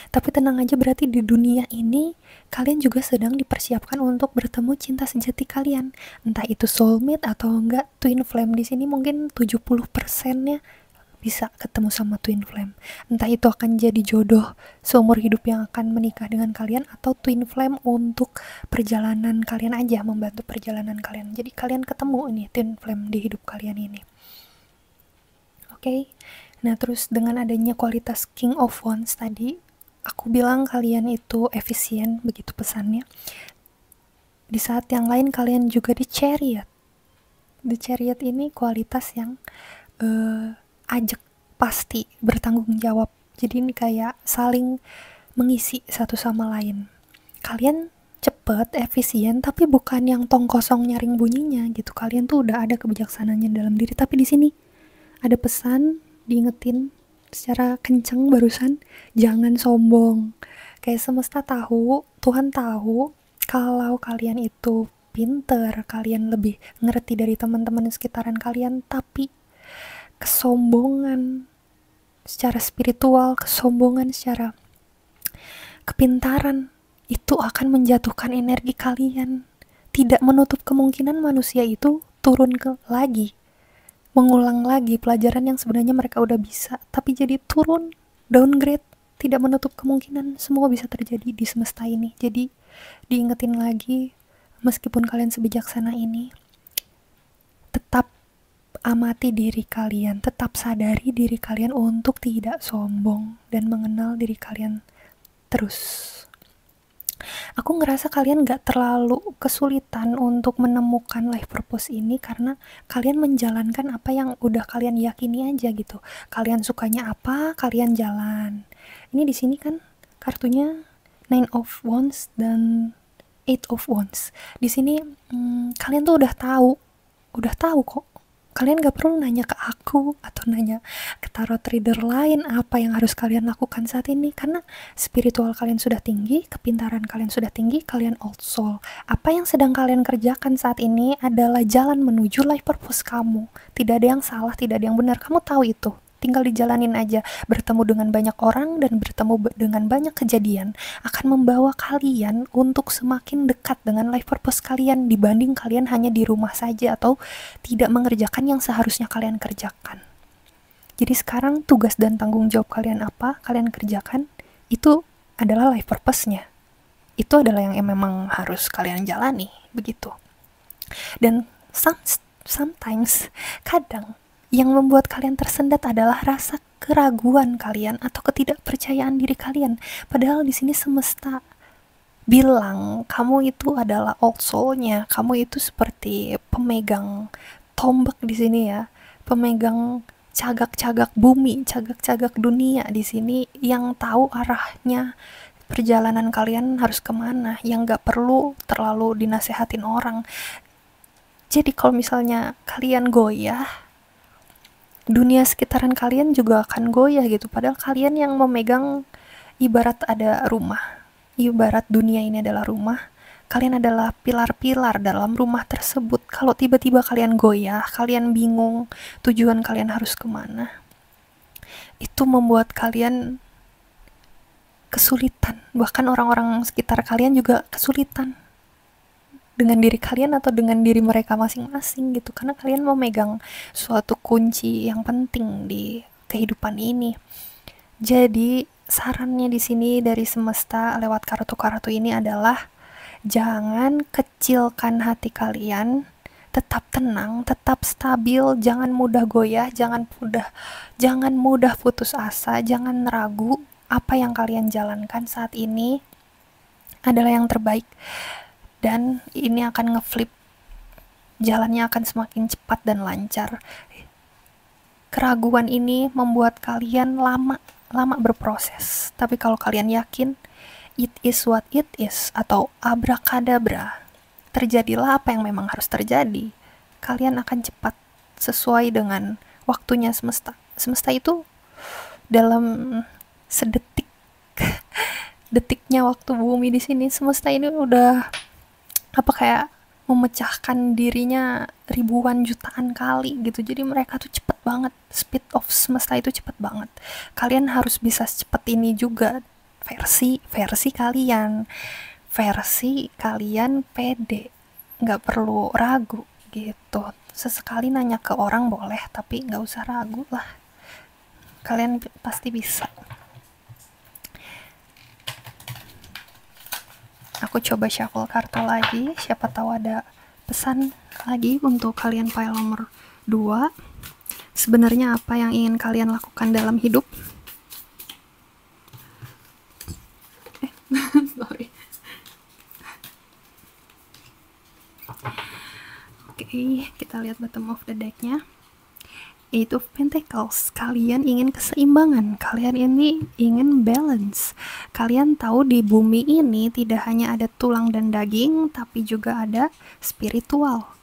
Tapi tenang aja, berarti di dunia ini kalian juga sedang dipersiapkan untuk bertemu cinta sejati kalian. Entah itu soulmate atau enggak twin flame. Di sini mungkin 70%-nya bisa ketemu sama twin flame. Entah itu akan jadi jodoh seumur hidup yang akan menikah dengan kalian, atau twin flame untuk perjalanan kalian aja, membantu perjalanan kalian. Jadi kalian ketemu ini twin flame di hidup kalian ini. Oke. Nah, terus dengan adanya kualitas King of Wands tadi, aku bilang kalian itu efisien, begitu pesannya. Di saat yang lain kalian juga di Chariot. Di Chariot ini kualitas yang ajak, pasti, bertanggung jawab. Jadi ini kayak saling mengisi satu sama lain. Kalian cepet, efisien, tapi bukan yang tong kosong nyaring bunyinya gitu. Kalian tuh udah ada kebijaksanaannya dalam diri. Tapi di sini ada pesan diingetin secara kenceng barusan, jangan sombong. Kayak semesta tahu, Tuhan tahu kalau kalian itu pinter, kalian lebih ngerti dari teman-teman di sekitaran kalian, tapi kesombongan secara spiritual, kesombongan secara kepintaran itu akan menjatuhkan energi kalian. Tidak menutup kemungkinan manusia itu turun lagi, mengulang lagi pelajaran yang sebenarnya mereka udah bisa, tapi jadi turun, downgrade. Tidak menutup kemungkinan, semua bisa terjadi di semesta ini. Jadi diingetin lagi, meskipun kalian sebijaksana ini, tetap amati diri kalian, tetap sadari diri kalian untuk tidak sombong dan mengenal diri kalian terus. Aku ngerasa kalian gak terlalu kesulitan untuk menemukan life purpose ini, karena kalian menjalankan apa yang udah kalian yakini aja gitu. Kalian sukanya apa, kalian jalan. Ini di sini kan kartunya Nine of Wands dan Eight of Wands. Di sini kalian tuh udah tahu kok. Kalian gak perlu nanya ke aku atau nanya ke tarot reader lain apa yang harus kalian lakukan saat ini, karena spiritual kalian sudah tinggi, kepintaran kalian sudah tinggi, kalian old soul. Apa yang sedang kalian kerjakan saat ini adalah jalan menuju life purpose kamu. Tidak ada yang salah, tidak ada yang benar, kamu tahu itu. Tinggal dijalanin aja. Bertemu dengan banyak orang dan bertemu dengan banyak kejadian akan membawa kalian untuk semakin dekat dengan life purpose kalian, dibanding kalian hanya di rumah saja atau tidak mengerjakan yang seharusnya kalian kerjakan. Jadi sekarang tugas dan tanggung jawab kalian apa, kalian kerjakan, itu adalah life purpose-nya. Itu adalah yang memang harus kalian jalani, begitu. Dan sometimes, kadang yang membuat kalian tersendat adalah rasa keraguan kalian atau ketidakpercayaan diri kalian. Padahal di sini semesta bilang kamu itu adalah old soul-nya. Kamu itu seperti pemegang tombak di sini ya, pemegang cagak-cagak bumi, cagak-cagak dunia di sini, yang tahu arahnya perjalanan kalian harus kemana, yang gak perlu terlalu dinasehatin orang. Jadi kalau misalnya kalian goyah, dunia sekitaran kalian juga akan goyah gitu. Padahal kalian yang memegang, ibarat ada rumah, ibarat dunia ini adalah rumah, kalian adalah pilar-pilar dalam rumah tersebut. Kalau tiba-tiba kalian goyah, kalian bingung tujuan kalian harus kemana, itu membuat kalian kesulitan, bahkan orang-orang sekitar kalian juga kesulitan dengan diri kalian atau dengan diri mereka masing-masing gitu, karena kalian memegang suatu kunci yang penting di kehidupan ini. Jadi sarannya di sini dari semesta lewat kartu-kartu ini adalah jangan kecilkan hati kalian, tetap tenang, tetap stabil, jangan mudah goyah, jangan mudah putus asa, jangan ragu. Apa yang kalian jalankan saat ini adalah yang terbaik, dan ini akan ngeflip, jalannya akan semakin cepat dan lancar. Keraguan ini membuat kalian lama berproses, tapi kalau kalian yakin it is what it is atau abrakadabra, terjadilah apa yang memang harus terjadi, kalian akan cepat sesuai dengan waktunya semesta. Semesta itu dalam sedetik detiknya waktu bumi di sini, semesta ini udah kayak memecahkan dirinya ribuan jutaan kali gitu. Jadi mereka tuh cepet banget, speed of semesta itu cepet banget. Kalian harus bisa cepet ini juga, versi kalian pede, nggak perlu ragu gitu. Sesekali nanya ke orang boleh, tapi nggak usah ragu lah, kalian pasti bisa. Aku coba shuffle kartu lagi, siapa tahu ada pesan lagi untuk kalian pile nomor 2. Sebenarnya apa yang ingin kalian lakukan dalam hidup? Sorry. Oke, kita lihat bottom of the deck-nya. Eight of Pentacles, kalian ingin keseimbangan, kalian ini ingin balance. Kalian tahu di bumi ini tidak hanya ada tulang dan daging, tapi juga ada spiritual.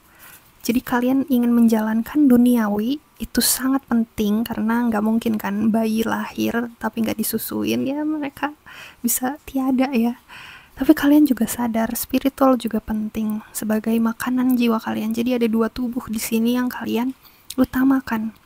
Jadi kalian ingin menjalankan duniawi, itu sangat penting, karena nggak mungkin kan bayi lahir tapi nggak disusuin, ya mereka bisa tiada ya. Tapi kalian juga sadar spiritual juga penting sebagai makanan jiwa kalian. Jadi ada dua tubuh di sini yang kalian utamakan.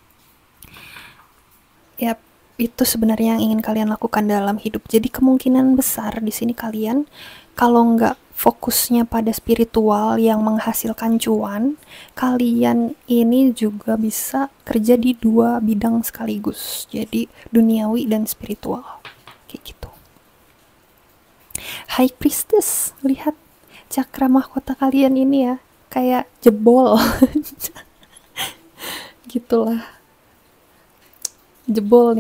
Ya, itu sebenarnya yang ingin kalian lakukan dalam hidup. Jadi kemungkinan besar di sini kalian kalau nggak fokusnya pada spiritual yang menghasilkan cuan, kalian ini juga bisa kerja di dua bidang sekaligus. Jadi duniawi dan spiritual. Kayak gitu. High Priestess, lihat cakra mahkota kalian ini ya, kayak jebol. Gitulah, jebol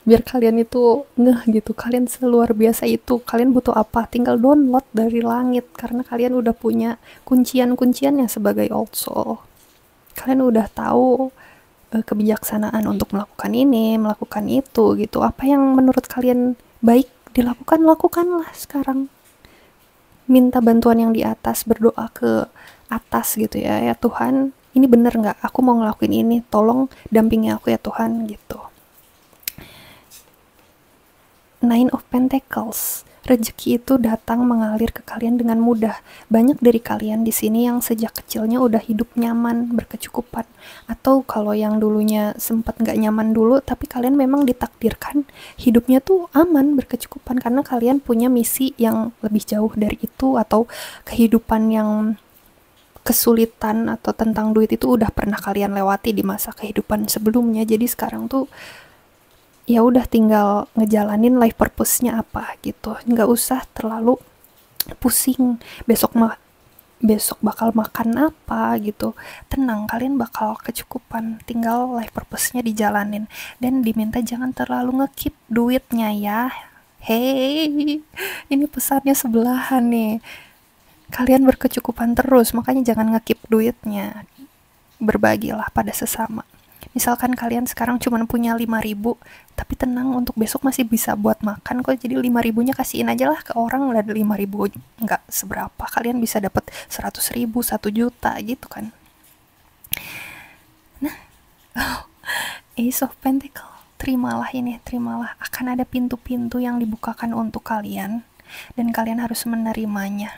biar kalian itu ngeh gitu, kalian seluar biasa itu. Kalian butuh apa, tinggal download dari langit, karena kalian udah punya kuncian-kunciannya sebagai old soul. Kalian udah tahu kebijaksanaan untuk melakukan ini, melakukan itu gitu. Apa yang menurut kalian baik dilakukan, lakukanlah sekarang. Minta bantuan yang di atas, berdoa ke atas gitu ya, ya Tuhan, ini bener nggak? Aku mau ngelakuin ini, tolong dampingi aku ya Tuhan gitu. Nine of Pentacles, rezeki itu datang mengalir ke kalian dengan mudah. Banyak dari kalian di sini yang sejak kecilnya udah hidup nyaman, berkecukupan, atau kalau yang dulunya sempat nggak nyaman dulu, tapi kalian memang ditakdirkan hidupnya tuh aman, berkecukupan, karena kalian punya misi yang lebih jauh dari itu, atau kehidupan yang kesulitan atau tentang duit itu udah pernah kalian lewati di masa kehidupan sebelumnya. Jadi sekarang tuh ya udah tinggal ngejalanin life purpose-nya apa gitu, nggak usah terlalu pusing besok bakal makan apa gitu. Tenang, kalian bakal kecukupan, tinggal life purpose-nya dijalanin, dan diminta jangan terlalu ngekip duitnya ya. Hei, ini pesannya sebelahan nih. Kalian berkecukupan terus, makanya jangan ngekip duitnya. Berbagilah pada sesama. Misalkan kalian sekarang cuma punya 5.000, tapi tenang, untuk besok masih bisa buat makan kok. Jadi 5.000-nya kasihin aja lah ke orang, udah 5.000 nggak seberapa. Kalian bisa dapat 100.000, 1 juta gitu kan. Nah, Ace of Pentacle, terimalah ini, terimalah. Akan ada pintu-pintu yang dibukakan untuk kalian, dan kalian harus menerimanya.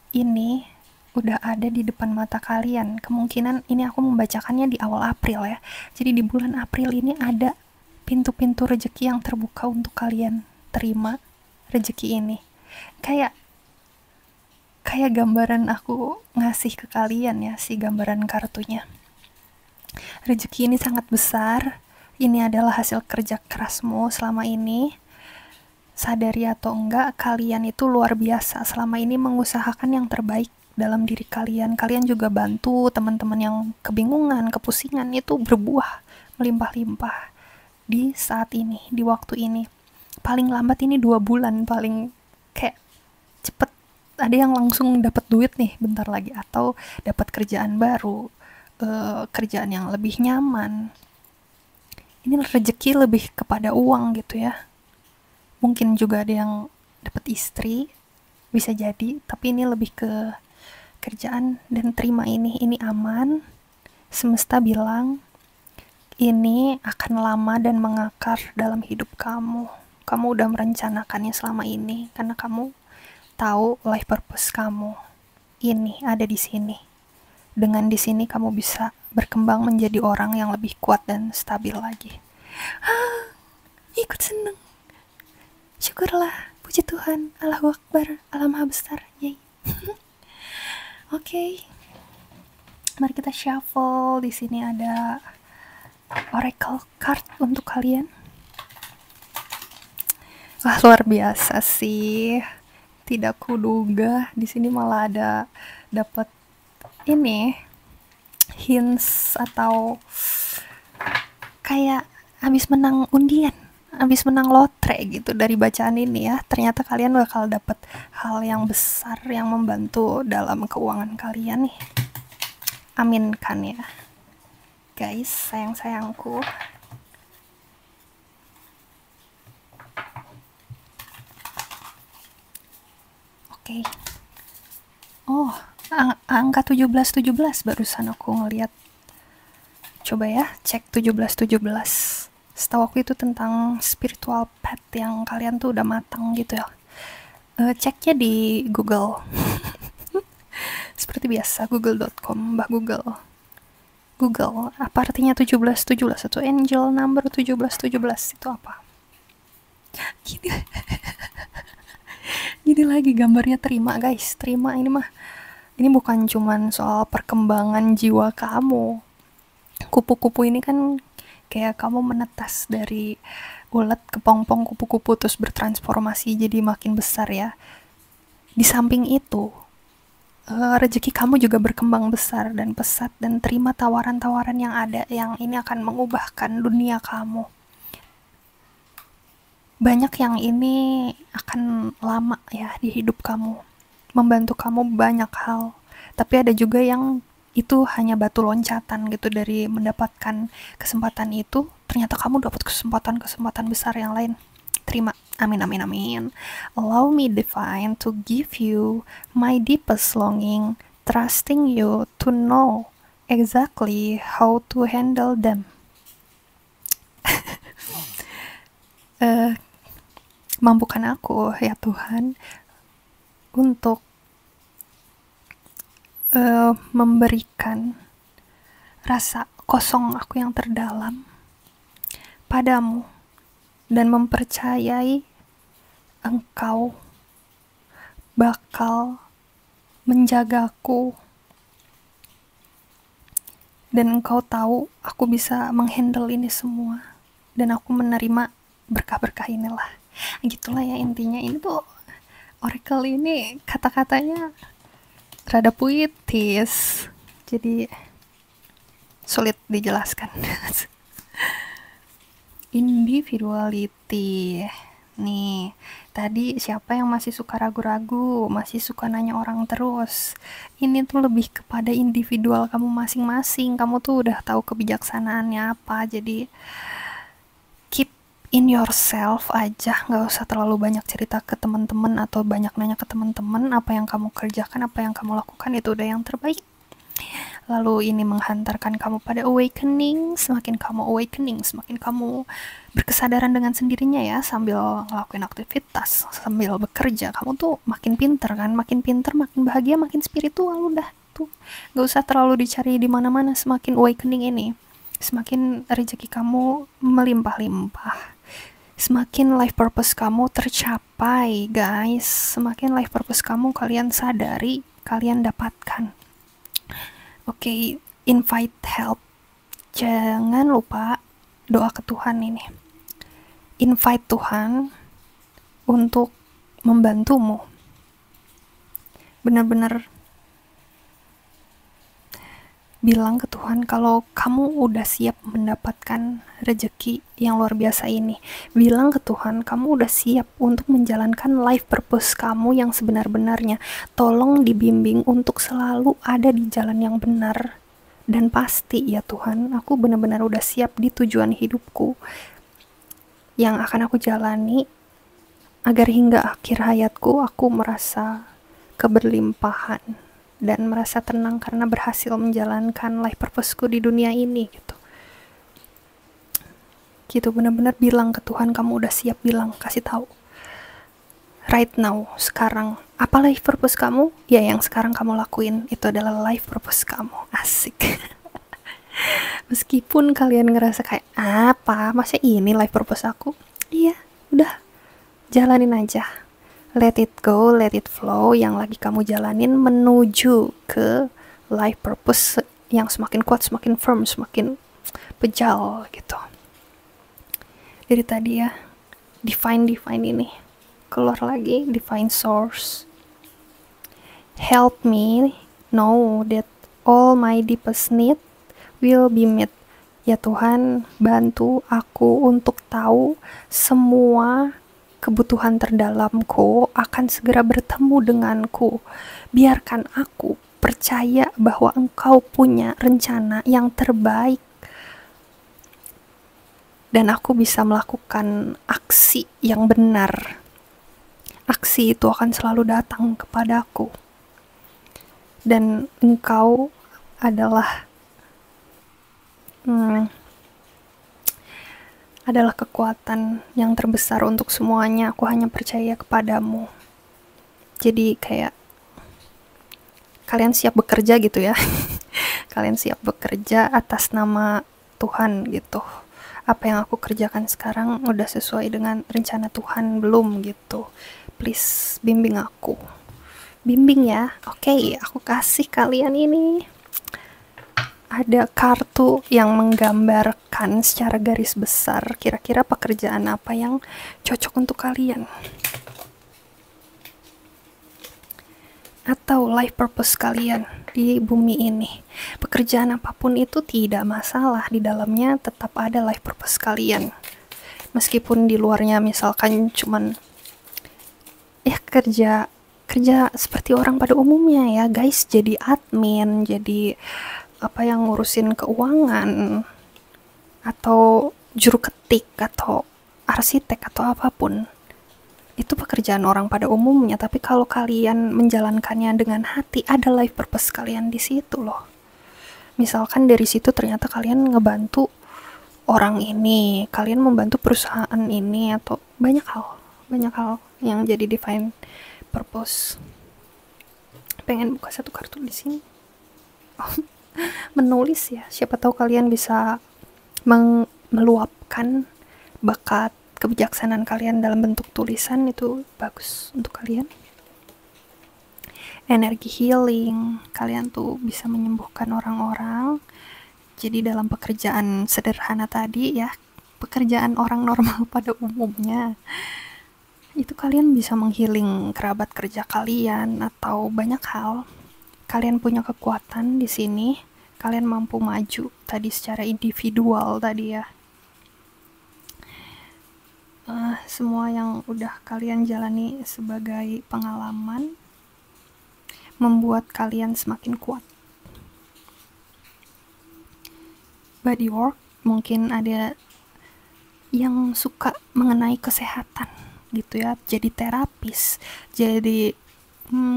Ini udah ada di depan mata kalian. Kemungkinan ini aku membacakannya di awal April ya. Jadi di bulan April ini ada pintu-pintu rezeki yang terbuka untuk kalian terima rezeki ini. Kayak gambaran aku ngasih ke kalian ya, si gambaran kartunya. Rezeki ini sangat besar. Ini adalah hasil kerja kerasmu selama ini. Sadari atau enggak, kalian itu luar biasa selama ini mengusahakan yang terbaik dalam diri kalian. Kalian juga bantu teman-teman yang kebingungan, kepusingan, itu berbuah melimpah-limpah di saat ini, di waktu ini. Paling lambat ini 2 bulan, paling kayak cepet. Ada yang langsung dapat duit nih bentar lagi, atau dapat kerjaan baru, kerjaan yang lebih nyaman. Ini rezeki lebih kepada uang gitu ya. Mungkin juga ada yang dapat istri, bisa jadi, tapi ini lebih ke kerjaan. Dan terima ini aman. Semesta bilang ini akan lama dan mengakar dalam hidup kamu. Kamu udah merencanakannya selama ini karena kamu tahu life purpose kamu ini ada di sini. Dengan di sini kamu bisa berkembang menjadi orang yang lebih kuat dan stabil lagi. Ikut seneng. Syukurlah, puji Tuhan, Allahu Akbar, Allah Maha Besar. Yay. Oke. Mari kita shuffle. Di sini ada oracle card untuk kalian. Wah, luar biasa sih. Tidak kuduga di sini malah ada dapat ini hints atau kayak habis menang undian, habis menang lotre gitu dari bacaan ini ya. Ternyata kalian bakal dapat hal yang besar yang membantu dalam keuangan kalian nih. Aminkan ya. Guys, sayang-sayangku. Oke. Oh, angka 17 barusan aku ngeliat. Coba ya, cek 17. Setahu aku itu tentang spiritual path yang kalian tuh udah matang gitu ya. Ceknya di Google. Seperti biasa, google.com, Mbak Google. Google, apa artinya 17 atau angel number 17 itu apa? Gini. Gini lagi gambarnya, terima guys, terima. Ini bukan cuman soal perkembangan jiwa kamu. Kupu-kupu ini kan kayak kamu menetas dari ulet ke pong-pong kupu-kupu terus bertransformasi jadi makin besar ya. Di samping itu, rezeki kamu juga berkembang besar dan pesat, dan terima tawaran-tawaran yang ada yang ini akan mengubahkan dunia kamu. Banyak yang ini akan lama ya di hidup kamu, membantu kamu banyak hal. Tapi ada juga yang itu hanya batu loncatan gitu dari mendapatkan kesempatan itu. Ternyata kamu dapat kesempatan besar yang lain. Terima, amin. Allow me divine to give you my deepest longing, trusting you to know exactly how to handle them. Mampukan aku ya Tuhan untuk memberikan rasa kosong aku yang terdalam padamu dan mempercayai Engkau bakal menjagaku, dan Engkau tahu aku bisa menghandle ini semua, dan aku menerima berkah-berkah inilah. Gitulah ya intinya. Ini tuh oracle ini kata-katanya rada puitis, jadi sulit dijelaskan. Individuality nih, tadi siapa yang masih suka ragu-ragu, masih suka nanya orang terus, ini tuh lebih kepada individual kamu masing-masing. Kamu tuh udah tahu kebijaksanaannya apa, jadi keep in yourself aja, nggak usah terlalu banyak cerita ke teman-teman atau banyak nanya ke teman-teman. Apa yang kamu kerjakan, apa yang kamu lakukan itu udah yang terbaik. Lalu ini menghantarkan kamu pada awakening. Semakin kamu awakening, semakin kamu berkesadaran dengan sendirinya ya, sambil ngelakuin aktivitas, sambil bekerja, kamu tuh makin pinter kan, makin pinter, makin bahagia, makin spiritual. Udah tuh, nggak usah terlalu dicari di mana-mana. Semakin awakening ini, semakin rezeki kamu melimpah-limpah, semakin life purpose kamu tercapai, guys. Semakin life purpose kamu kalian sadari, kalian dapatkan. Oke, invite help. Jangan lupa doa ke Tuhan ini. Invite Tuhan untuk membantumu. Benar-benar bilang ke Tuhan kalau kamu udah siap mendapatkan rezeki yang luar biasa ini. Bilang ke Tuhan kamu udah siap untuk menjalankan life purpose kamu yang sebenar-benarnya. Tolong dibimbing untuk selalu ada di jalan yang benar dan pasti ya Tuhan. Aku benar-benar udah siap di tujuan hidupku yang akan aku jalani, agar hingga akhir hayatku aku merasa keberlimpahan dan merasa tenang karena berhasil menjalankan life purpose-ku di dunia ini gitu. Benar-benar bilang ke Tuhan kamu udah siap, bilang, kasih tahu right now, sekarang, apa life purpose kamu? Ya yang sekarang kamu lakuin itu adalah life purpose kamu. Asik. Meskipun kalian ngerasa kayak apa, masa ini life purpose aku? Iya, udah jalanin aja, let it go, let it flow yang lagi kamu jalanin menuju ke life purpose yang semakin kuat, semakin firm, semakin pejal gitu. Dari tadi ya, divine ini keluar lagi, divine source, help me know that all my deepest need will be met. Ya Tuhan, bantu aku untuk tahu semua kebutuhan terdalamku akan segera bertemu denganku. Biarkan aku percaya bahwa Engkau punya rencana yang terbaik dan aku bisa melakukan aksi yang benar. Aksi itu akan selalu datang kepadaku. Dan Engkau adalah kekuatan yang terbesar untuk semuanya. Aku hanya percaya kepadamu. Jadi kayak kalian siap bekerja gitu ya. Kalian siap bekerja atas nama Tuhan gitu. Apa yang aku kerjakan sekarang udah sesuai dengan rencana Tuhan belum gitu. Please bimbing aku. Bimbing ya. Oke, aku kasih kalian ini. Ada kartu yang menggambarkan secara garis besar kira-kira pekerjaan apa yang cocok untuk kalian. Atau life purpose kalian di bumi ini. Pekerjaan apapun itu tidak masalah, di dalamnya tetap ada life purpose kalian. Meskipun di luarnya misalkan cuman ya kerja seperti orang pada umumnya ya guys, jadi admin, jadi apa yang ngurusin keuangan atau juru ketik atau arsitek atau apapun. Itu pekerjaan orang pada umumnya, tapi kalau kalian menjalankannya dengan hati, ada life purpose kalian di situ loh. Misalkan dari situ ternyata kalian ngebantu orang ini, kalian membantu perusahaan ini, atau banyak hal yang jadi divine purpose. Pengen buka satu kartu di sini. Menulis ya, siapa tahu kalian bisa meluapkan bakat kebijaksanaan kalian dalam bentuk tulisan, itu bagus untuk kalian. Energi healing, kalian tuh bisa menyembuhkan orang-orang. Jadi dalam pekerjaan sederhana tadi ya, pekerjaan orang normal pada umumnya, itu kalian bisa menghealing kerabat kerja kalian atau banyak hal. Kalian punya kekuatan di sini, kalian mampu maju tadi secara individual tadi ya. Semua yang udah kalian jalani sebagai pengalaman membuat kalian semakin kuat. Body work, mungkin ada yang suka mengenai kesehatan gitu ya, jadi terapis, jadi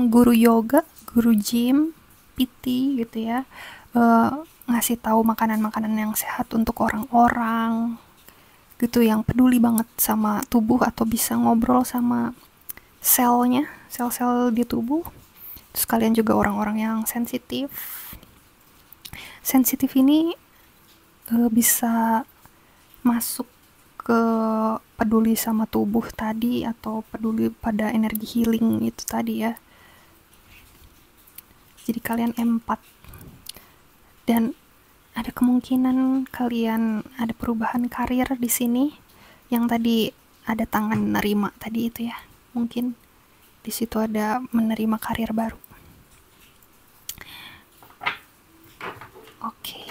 guru yoga, guru gym, PT gitu ya, ngasih tahu makanan-makanan yang sehat untuk orang-orang gitu, yang peduli banget sama tubuh atau bisa ngobrol sama selnya, sel-sel di tubuh. Terus kalian juga orang-orang yang sensitif ini bisa masuk ke peduli sama tubuh tadi atau peduli pada energi healing itu tadi ya. Jadi kalian empat, dan ada kemungkinan kalian ada perubahan karir di sini. Yang tadi ada tangan menerima tadi itu ya, mungkin di situ ada menerima karir baru. Oke.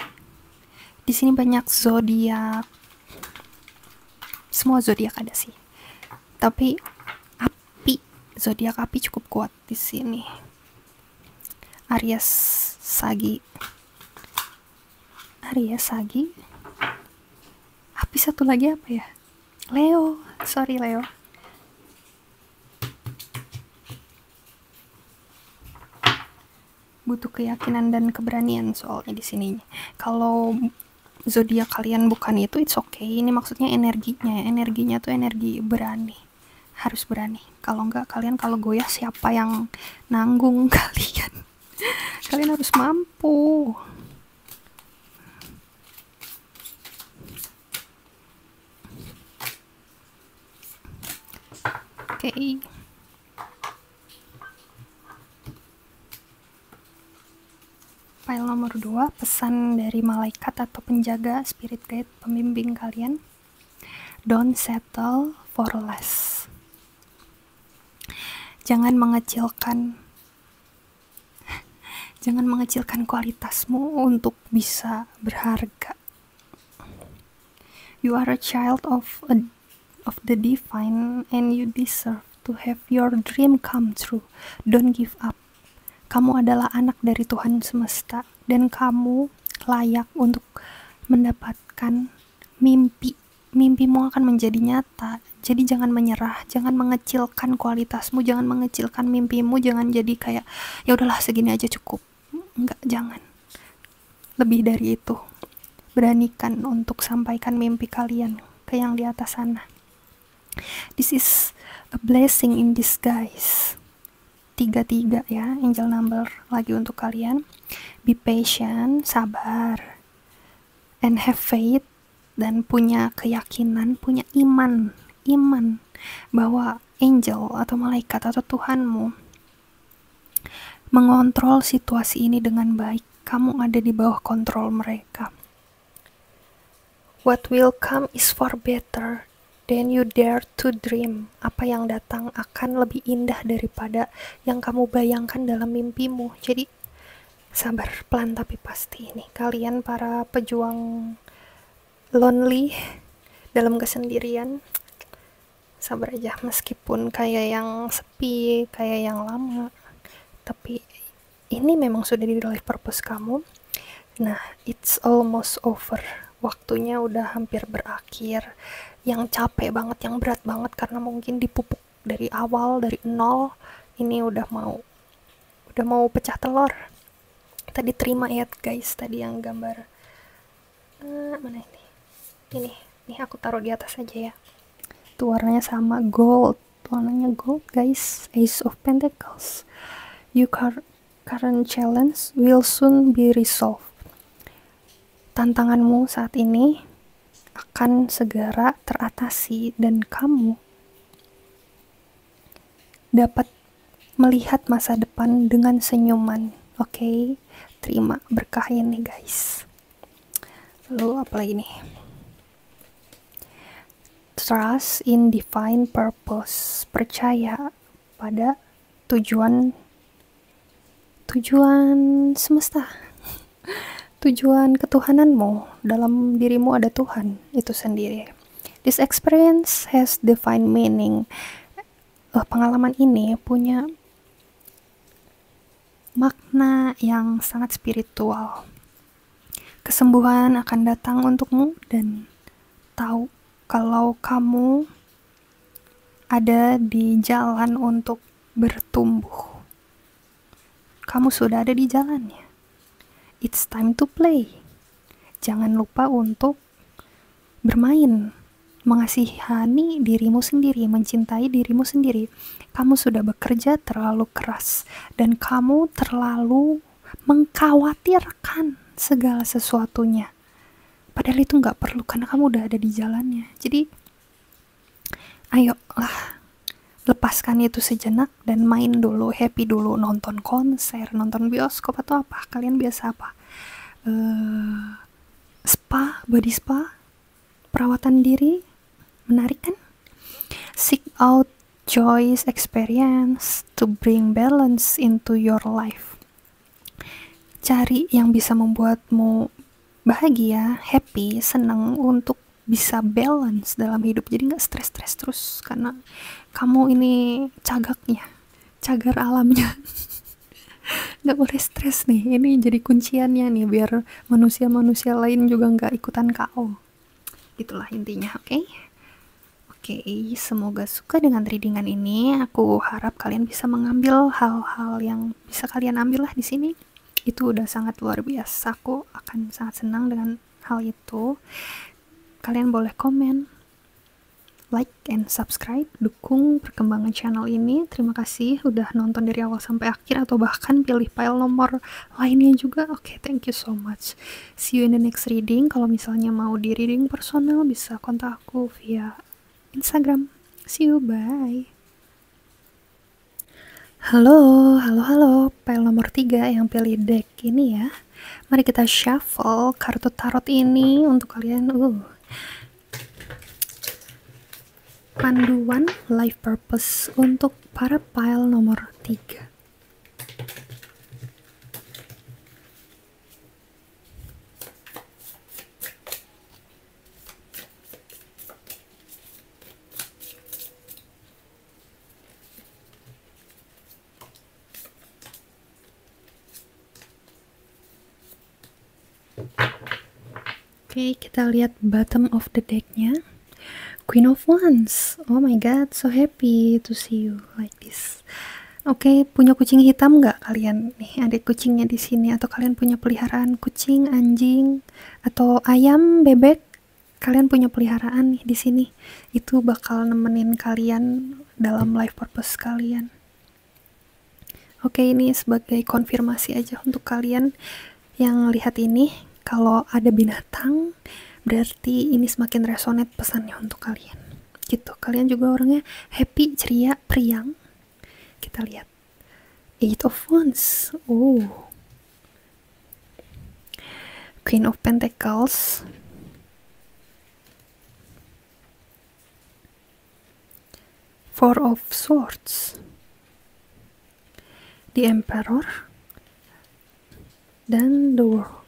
Di sini banyak zodiak. Semua zodiak ada sih. Tapi api, zodiak api cukup kuat di sini. Aries, Sagi. Api satu lagi apa ya? Leo. Sorry Leo. Butuh keyakinan dan keberanian soalnya di sini. Kalau zodiak kalian bukan itu, it's okay. Ini maksudnya energinya tuh energi berani. Harus berani. Kalau enggak, kalian kalau goyah siapa yang nanggung kalian? Kalian harus mampu. Oke. File nomor 2, pesan dari malaikat atau penjaga, spirit guide, pembimbing kalian. Don't settle for less. Jangan mengecilkan kualitasmu untuk bisa berharga. You are a child of the divine and you deserve to have your dream come true. Don't give up. Kamu adalah anak dari Tuhan semesta dan kamu layak untuk mendapatkan mimpimu akan menjadi nyata. Jadi jangan menyerah, jangan mengecilkan kualitasmu, jangan mengecilkan mimpimu, jangan jadi kayak ya udahlah segini aja cukup. Enggak, jangan. Lebih dari itu. Beranikan untuk sampaikan mimpi kalian ke yang di atas sana. This is a blessing in disguise. 3 ya, angel number lagi untuk kalian. Be patient, sabar, and have faith, dan punya keyakinan, punya iman bahwa angel atau malaikat atau Tuhanmu mengontrol situasi ini dengan baik. Kamu ada di bawah kontrol mereka. What will come is far better than you dare to dream. Apa yang datang akan lebih indah daripada yang kamu bayangkan dalam mimpimu. Jadi sabar, pelan tapi pasti. Ini kalian para pejuang lonely dalam kesendirian, sabar aja meskipun kayak yang sepi, kayak yang lama, tapi ini memang sudah di life purpose kamu. Nah, it's almost over. Waktunya udah hampir berakhir. Yang capek banget, yang berat banget karena mungkin dipupuk dari awal, dari nol, ini udah mau pecah telur. Tadi terima ya guys, tadi yang gambar mana ini aku taruh di atas aja ya. Itu warnanya sama, warnanya gold guys. Ace of Pentacles. Current challenge will soon be resolved. Tantanganmu saat ini akan segera teratasi dan kamu dapat melihat masa depan dengan senyuman. Oke, terima berkah ini guys. Lalu apa lagi nih? Trust in divine purpose. Percaya pada tujuan semesta. Tujuan ketuhananmu, dalam dirimu ada Tuhan itu sendiri. This experience has divine meaning. Pengalaman ini punya makna yang sangat spiritual. Kesembuhan akan datang untukmu dan tahu kalau kamu ada di jalan untuk bertumbuh. Kamu sudah ada di jalannya. It's time to play. Jangan lupa untuk bermain, mengasihani dirimu sendiri, mencintai dirimu sendiri. Kamu sudah bekerja terlalu keras dan kamu terlalu mengkhawatirkan segala sesuatunya. padahal itu nggak perlu karena kamu udah ada di jalannya. Jadi ayolah, lepaskan itu sejenak dan main dulu, happy dulu, nonton konser, nonton bioskop atau apa. Kalian biasa apa? Spa, body spa, perawatan diri, menarik kan? Seek out joys experience to bring balance into your life. Cari yang bisa membuatmu bahagia, happy, senang, untuk bisa balance dalam hidup. Jadi gak stres-stres terus karena kamu ini cagar alamnya. Gak boleh stres nih, ini jadi kunciannya nih biar manusia-manusia lain juga gak ikutan KO. Itulah intinya, oke? Oke, semoga suka dengan readingan ini. Aku harap kalian bisa mengambil hal-hal yang bisa kalian ambil lah di sini. Itu udah sangat luar biasa. Aku akan sangat senang dengan hal itu. Kalian boleh komen, like, and subscribe. Dukung perkembangan channel ini. Terima kasih udah nonton dari awal sampai akhir, atau bahkan pilih file nomor lainnya juga. Oke, thank you so much. See you in the next reading. Kalau misalnya mau di reading personal, bisa kontak aku via Instagram. See you, bye. Halo, file nomor 3 yang pilih deck ini ya. Mari kita shuffle kartu tarot ini untuk kalian. Panduan life purpose untuk para pile nomor 3. Oke, kita lihat bottom of the decknya. Queen of Wands. Oh my god, so happy to see you like this. Oke, punya kucing hitam nggak kalian? Nih, ada kucingnya di sini. Atau kalian punya peliharaan kucing, anjing, atau ayam, bebek? Kalian punya peliharaan nih di sini. Itu bakal nemenin kalian dalam life purpose kalian. Oke, ini sebagai konfirmasi aja untuk kalian yang lihat ini. Kalau ada binatang, berarti ini semakin resonate pesannya untuk kalian. Gitu, kalian juga orangnya happy, ceria, periang. Kita lihat. 8 of Wands. Queen of Pentacles. Four of Swords. The Emperor. Dan the World.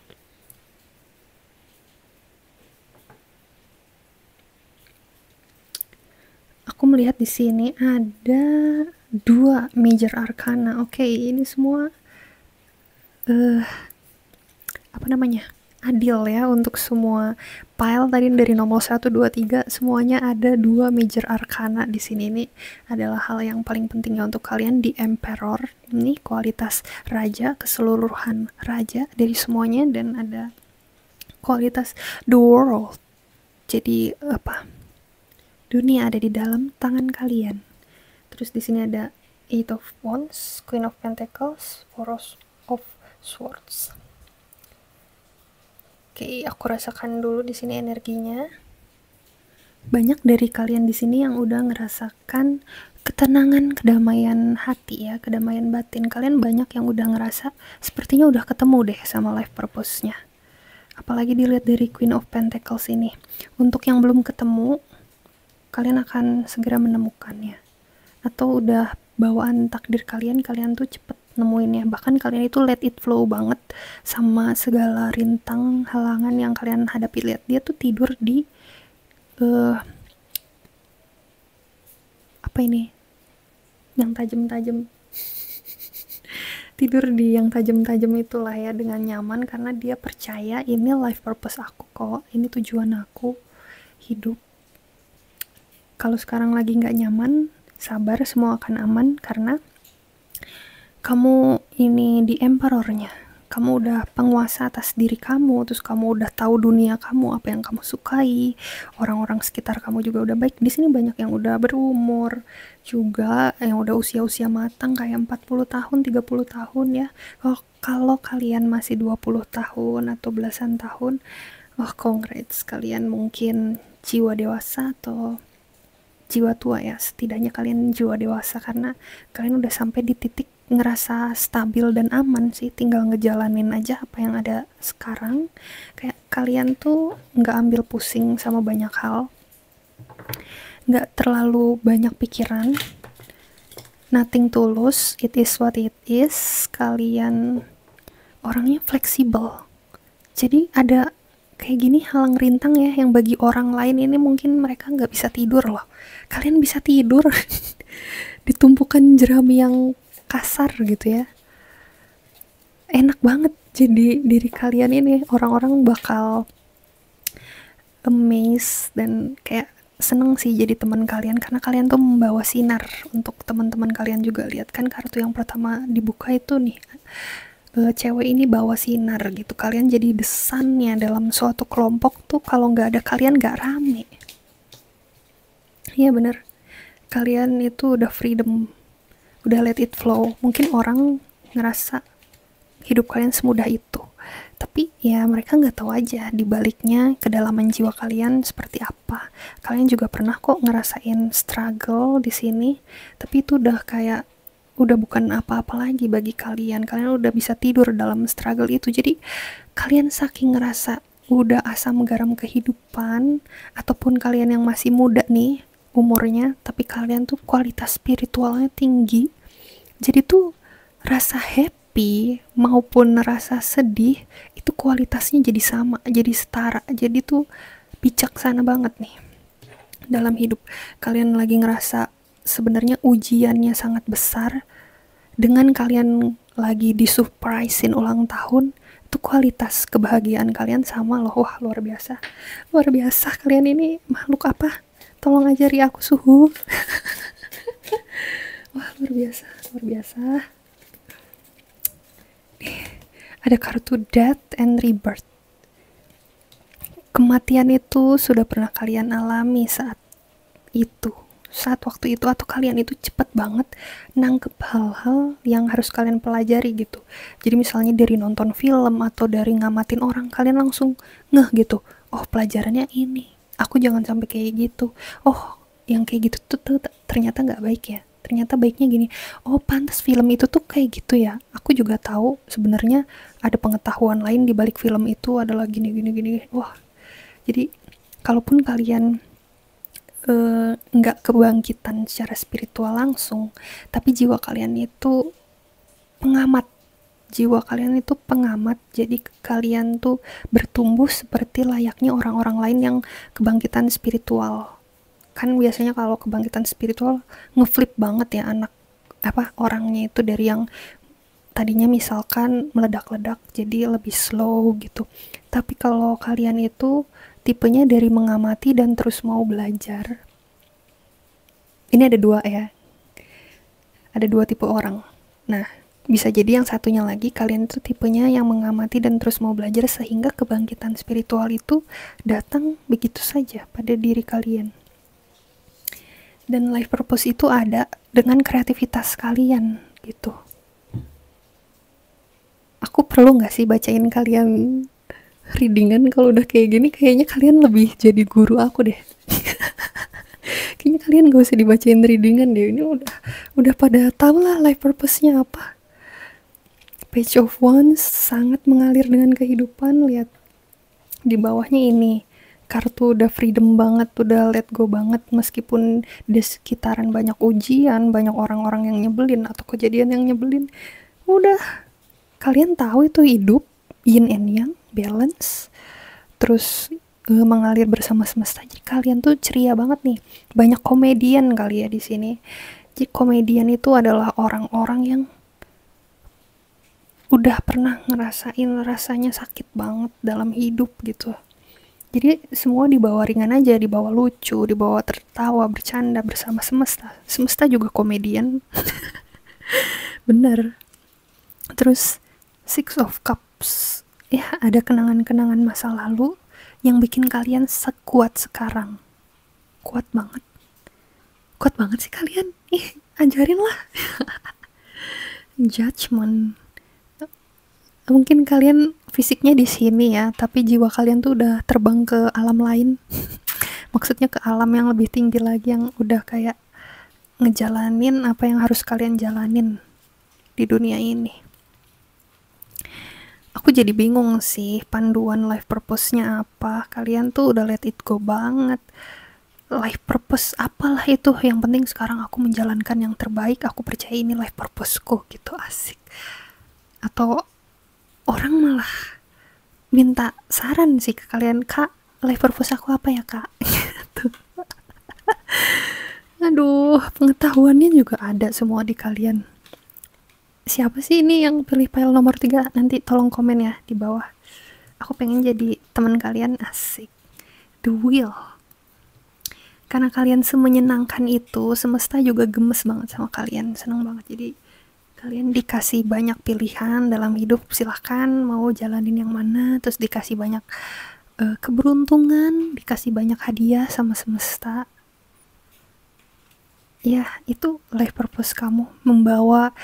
Aku melihat di sini ada 2 major arcana. Oke, ini semua adil ya untuk semua pile tadi dari nomor 1, 2, 3 semuanya ada 2 major arcana di sini. Ini adalah hal yang paling pentingnya untuk kalian. Di Emperor ini kualitas raja, keseluruhan raja dari semuanya, dan ada kualitas the world. Jadi dunia ada di dalam tangan kalian. Terus di sini ada 8 of Wands, Queen of Pentacles, Four of Swords. Oke, aku rasakan dulu di sini energinya. Banyak dari kalian di sini yang udah ngerasakan ketenangan, kedamaian hati ya, kedamaian batin. Kalian banyak yang udah ngerasa sepertinya udah ketemu deh sama life purpose-nya. Apalagi dilihat dari Queen of Pentacles ini. Untuk yang belum ketemu, kalian akan segera menemukannya. Atau udah bawaan takdir kalian tuh cepet nemuinnya. Bahkan kalian itu let it flow banget sama segala rintang, halangan yang kalian hadapi. Lihat, dia tuh tidur di yang tajam-tajam. Tidur di yang tajam-tajam itulah ya, dengan nyaman, karena dia percaya ini life purpose aku kok, ini tujuan aku hidup. Kalau sekarang lagi nggak nyaman, sabar, semua akan aman, karena kamu ini di emperornya. Kamu udah penguasa atas diri kamu, terus kamu udah tahu dunia kamu, apa yang kamu sukai, orang-orang sekitar kamu juga udah baik. Di sini banyak yang udah berumur juga, yang udah usia-usia matang kayak 40 tahun, 30 tahun ya. Kalau kalian masih 20 tahun atau belasan tahun, Oh, congrats, kalian mungkin jiwa dewasa atau jiwa tua ya, setidaknya kalian jiwa dewasa karena kalian udah sampai di titik ngerasa stabil dan aman sih, tinggal ngejalanin aja apa yang ada sekarang. Kayak kalian tuh nggak ambil pusing sama banyak hal, nggak terlalu banyak pikiran, nothing to lose, it is what it is. Kalian orangnya fleksibel, jadi ada kayak gini halang rintang ya yang bagi orang lain ini mungkin mereka nggak bisa tidur loh, kalian bisa tidur. Ditumpukan jerami yang kasar gitu ya, enak banget jadi diri kalian ini. Orang-orang bakal amazed dan kayak seneng sih jadi teman kalian karena kalian tuh membawa sinar untuk teman-teman kalian juga. Lihat kan kartu yang pertama dibuka itu nih, cewek ini bawa sinar gitu, kalian jadi desannya dalam suatu kelompok tuh. Kalau nggak ada kalian nggak rame. Iya bener, kalian itu udah freedom, udah let it flow. Mungkin orang ngerasa hidup kalian semudah itu, tapi ya mereka nggak tahu aja di baliknya kedalaman jiwa kalian seperti apa. Kalian juga pernah kok ngerasain struggle di sini, tapi itu udah kayak udah bukan apa-apa lagi bagi kalian. Kalian udah bisa tidur dalam struggle itu. Jadi kalian saking ngerasa udah asam garam kehidupan, ataupun kalian yang masih muda nih umurnya, tapi kalian tuh kualitas spiritualnya tinggi. Jadi tuh rasa happy maupun rasa sedih itu kualitasnya jadi sama, jadi setara. Jadi tuh bijaksana banget nih dalam hidup. Kalian lagi ngerasa sebenarnya ujiannya sangat besar, dengan kalian lagi disurprisein ulang tahun, itu kualitas kebahagiaan kalian sama loh. Wah, luar biasa, luar biasa. Kalian ini makhluk apa? Tolong ajari aku suhu. Wah, luar biasa, luar biasa. Ada kartu death and rebirth. Kematian itu sudah pernah kalian alami saat waktu itu, atau kalian itu cepet banget nangkep hal-hal yang harus kalian pelajari gitu. Jadi misalnya dari nonton film atau dari ngamatin orang, kalian langsung ngeh gitu, oh pelajarannya ini, aku jangan sampai kayak gitu. Oh, yang kayak gitu tuh ternyata nggak baik ya, ternyata baiknya gini. Oh, pantas film itu tuh kayak gitu ya, aku juga tahu sebenarnya ada pengetahuan lain di balik film itu adalah gini gini gini. Wah, jadi kalaupun kalian nggak kebangkitan secara spiritual langsung, tapi jiwa kalian itu pengamat. Jiwa kalian itu pengamat, jadi kalian tuh bertumbuh seperti layaknya orang-orang lain yang kebangkitan spiritual. Kan biasanya kalau kebangkitan spiritual ngeflip banget ya orangnya itu, dari yang tadinya misalkan meledak-ledak jadi lebih slow gitu. Tapi kalau kalian itu tipenya dari mengamati dan terus mau belajar. Ini ada dua ya, ada dua tipe orang. Nah, bisa jadi yang satunya lagi kalian itu tipenya yang mengamati dan terus mau belajar, sehingga kebangkitan spiritual itu datang begitu saja pada diri kalian. Dan life purpose itu ada dengan kreativitas kalian gitu. Aku perlu gak sih bacain kalian readingan? Kalau udah kayak gini kayaknya kalian lebih jadi guru aku deh. Kayaknya kalian gak usah dibacain readingan deh, ini udah pada tahu lah life purpose-nya apa. Page of Wands sangat mengalir dengan kehidupan. Lihat di bawahnya ini, kartu udah freedom banget, udah let go banget. Meskipun di sekitaran banyak ujian, banyak orang-orang yang nyebelin atau kejadian yang nyebelin, udah kalian tahu itu hidup yin and yang, balance, terus mengalir bersama semesta. Jadi kalian tuh ceria banget nih. Banyak komedian kali ya di sini. Jadi komedian itu adalah orang-orang yang udah pernah ngerasain rasanya sakit banget dalam hidup gitu. Jadi semua dibawa ringan aja, dibawa lucu, dibawa tertawa, bercanda bersama semesta. Semesta juga komedian. Bener. Terus Six of Cups, ya ada kenangan-kenangan masa lalu yang bikin kalian sekuat sekarang. Kuat banget sih kalian. Ajarin lah. Judgment, mungkin kalian fisiknya di sini ya, tapi jiwa kalian tuh udah terbang ke alam lain. Maksudnya ke alam yang lebih tinggi lagi, yang udah kayak ngejalanin apa yang harus kalian jalanin di dunia ini. Aku jadi bingung sih, panduan life purpose-nya apa. Kalian tuh udah let it go banget. Life purpose apalah itu, yang penting sekarang aku menjalankan yang terbaik, aku percaya ini life purpose-ku gitu, asik. Atau orang malah minta saran sih ke kalian, Kak, life purpose aku apa ya, Kak? Gitu. Aduh, pengetahuannya juga ada semua di kalian. Siapa sih ini yang pilih file nomor 3? Nanti tolong komen ya di bawah. Aku pengen jadi teman kalian, asik. The Wheel. Karena kalian semenyenangkan itu, semesta juga gemes banget sama kalian, seneng banget. Jadi kalian dikasih banyak pilihan dalam hidup, silahkan mau jalanin yang mana. Terus dikasih banyak keberuntungan, dikasih banyak hadiah sama semesta. Ya, itu life purpose kamu, membawa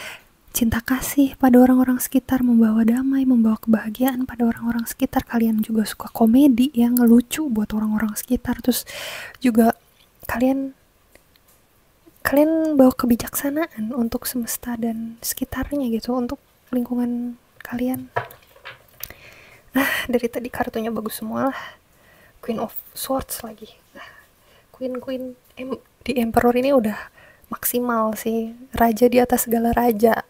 cinta kasih pada orang-orang sekitar, membawa damai, membawa kebahagiaan pada orang-orang sekitar. Kalian juga suka komedi yang ngelucu buat orang-orang sekitar. Terus juga kalian bawa kebijaksanaan untuk semesta dan sekitarnya gitu, untuk lingkungan kalian. Dari tadi kartunya bagus semua lah. Queen of Swords lagi. Queen di Emperor ini udah maksimal sih, raja di atas segala raja.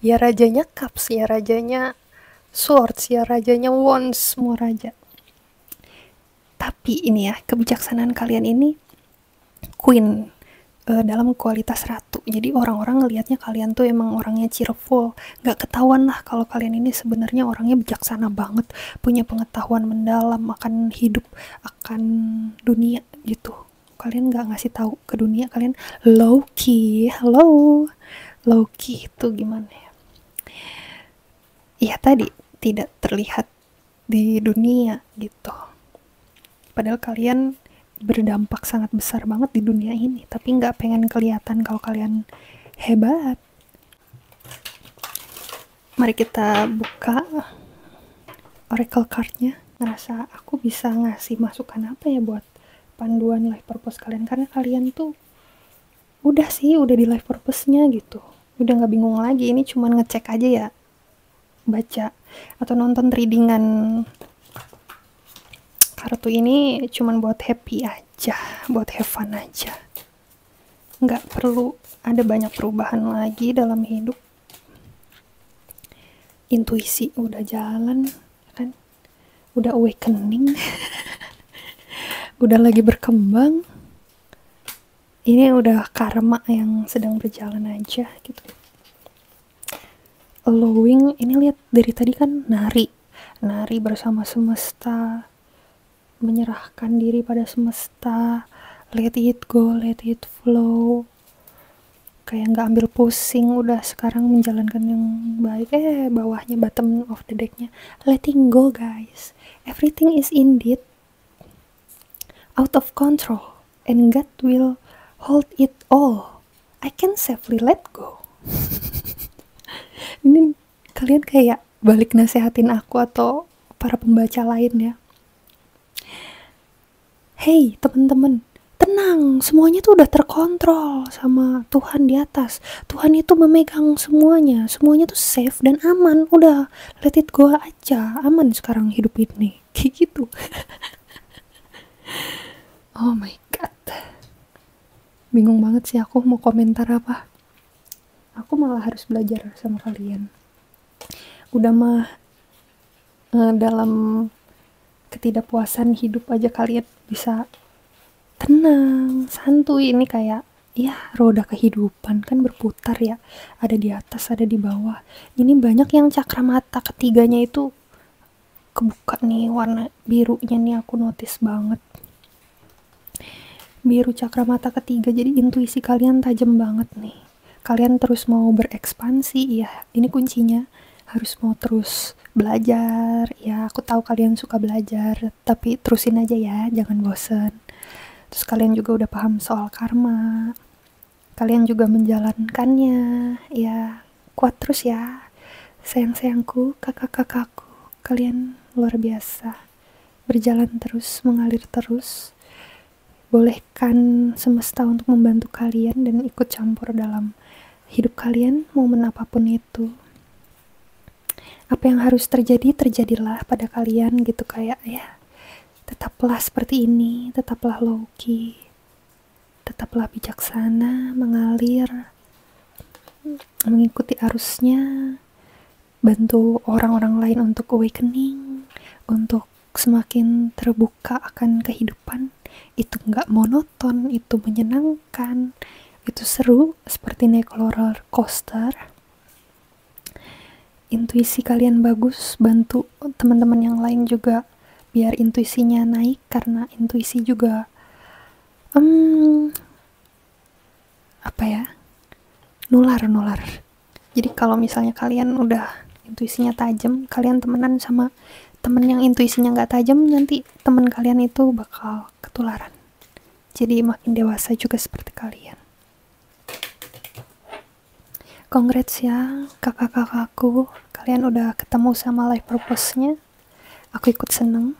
Ya rajanya Cups, ya rajanya Swords, ya rajanya Wands, semua raja. Tapi ini ya, kebijaksanaan kalian ini Queen dalam kualitas ratu. Jadi orang-orang ngelihatnya kalian tuh emang orangnya cheerful, nggak ketahuan lah kalau kalian ini sebenarnya orangnya bijaksana banget, punya pengetahuan mendalam akan hidup, akan dunia gitu. Kalian nggak ngasih tahu ke dunia, kalian low key. Low key itu gimana ya? Ya tadi tidak terlihat di dunia gitu. Padahal kalian berdampak sangat besar banget di dunia ini, tapi nggak pengen kelihatan kalau kalian hebat. Mari kita buka oracle cardnya. Ngerasa aku bisa ngasih masukan apa ya buat panduan life purpose kalian, karena kalian tuh udah di life purpose-nya gitu, udah nggak bingung lagi. Ini cuman ngecek aja ya, baca atau nonton readingan kartu ini cuman buat happy aja, buat have fun aja, nggak perlu ada banyak perubahan lagi dalam hidup. Intuisi udah jalan kan, udah awakening. Udah lagi berkembang. Ini udah karma yang sedang berjalan aja gitu. Allowing, ini lihat dari tadi kan nari bersama semesta, menyerahkan diri pada semesta, let it go, let it flow, kayak nggak ambil pusing, udah sekarang menjalankan yang baik. Bawahnya bottom of the decknya letting go, guys. Everything is indeed out of control and God will hold it all. I can safely let go. Ini kalian kayak balik nasehatin aku atau para pembaca lain ya. Hey teman-teman, tenang, semuanya tuh udah terkontrol sama Tuhan di atas. Tuhan itu memegang semuanya tuh safe dan aman. Udah, let it go aja, aman sekarang hidup ini. Kayak gitu. Oh my god, bingung banget sih aku mau komentar apa. Aku malah harus belajar sama kalian. Udah mah dalam ketidakpuasan hidup aja kalian bisa tenang, santuy. Ini kayak ya roda kehidupan kan berputar ya, ada di atas, ada di bawah. Ini banyak yang cakra mata ketiganya itu kebuka nih, warna birunya nih aku notice banget. Biru cakra mata ketiga, jadi intuisi kalian tajam banget nih. Kalian terus mau berekspansi, ya ini kuncinya. Harus mau terus belajar, ya aku tahu kalian suka belajar, tapi terusin aja ya, jangan bosen. Terus kalian juga udah paham soal karma, kalian juga menjalankannya, ya kuat terus ya. Sayang-sayangku, kakak-kakakku, kalian luar biasa. Berjalan terus, mengalir terus. Bolehkan semesta untuk membantu kalian dan ikut campur dalam hidup kalian, momen apapun itu. Apa yang harus terjadi, terjadilah pada kalian gitu, kayak ya, tetaplah seperti ini, tetaplah low-key, tetaplah bijaksana, mengalir, mengikuti arusnya, bantu orang-orang lain untuk awakening, untuk semakin terbuka akan kehidupan. Itu nggak monoton, itu menyenangkan, itu seru, seperti naik roller coaster. Intuisi kalian bagus, bantu teman-teman yang lain juga biar intuisinya naik, karena intuisi juga apa ya, nular. Jadi kalau misalnya kalian udah intuisinya tajam, kalian temenan sama temen yang intuisinya nggak tajam, nanti temen kalian itu bakal ketularan. Jadi makin dewasa juga seperti kalian. Congrats ya kakak-kakakku, kalian udah ketemu sama life purpose-nya. Aku ikut seneng.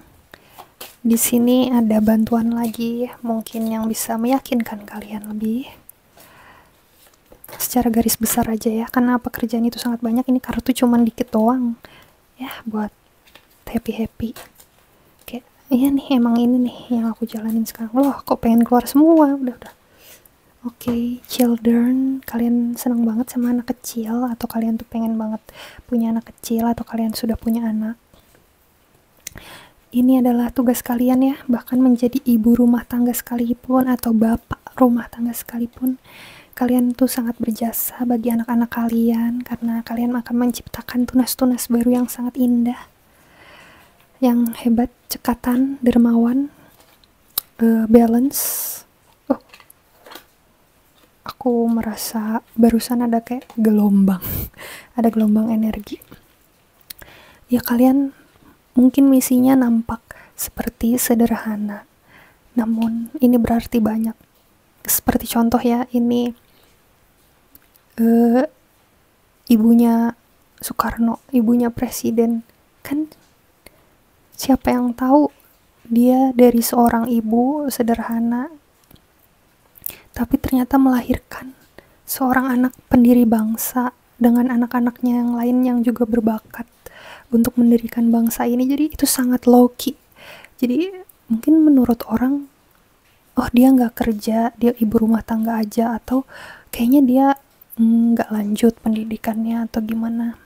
Di sini ada bantuan lagi mungkin yang bisa meyakinkan kalian lebih. Secara garis besar aja ya, karena pekerjaan itu sangat banyak, ini kartu cuman dikit doang ya buat happy. Kayak iya nih, emang ini nih yang aku jalanin sekarang. Loh, kok pengen keluar semua. Udah. Oke, children, kalian seneng banget sama anak kecil, atau kalian tuh pengen banget punya anak kecil, atau kalian sudah punya anak. Ini adalah tugas kalian ya, bahkan menjadi ibu rumah tangga sekalipun, atau bapak rumah tangga sekalipun. Kalian tuh sangat berjasa bagi anak-anak kalian, karena kalian akan menciptakan tunas-tunas baru yang sangat indah, yang hebat, cekatan, dermawan, balance. Aku merasa barusan ada kayak gelombang ada gelombang energi ya. Kalian mungkin misinya nampak seperti sederhana, namun ini berarti banyak. Seperti contoh ya, ini ibunya Soekarno, ibunya presiden, kan siapa yang tahu dia dari seorang ibu sederhana, tapi ternyata melahirkan seorang anak pendiri bangsa dengan anak-anaknya yang lain yang juga berbakat untuk mendirikan bangsa ini. Jadi itu sangat low-key. Jadi mungkin menurut orang, oh dia nggak kerja, dia ibu rumah tangga aja, atau kayaknya dia nggak lanjut pendidikannya atau gimana.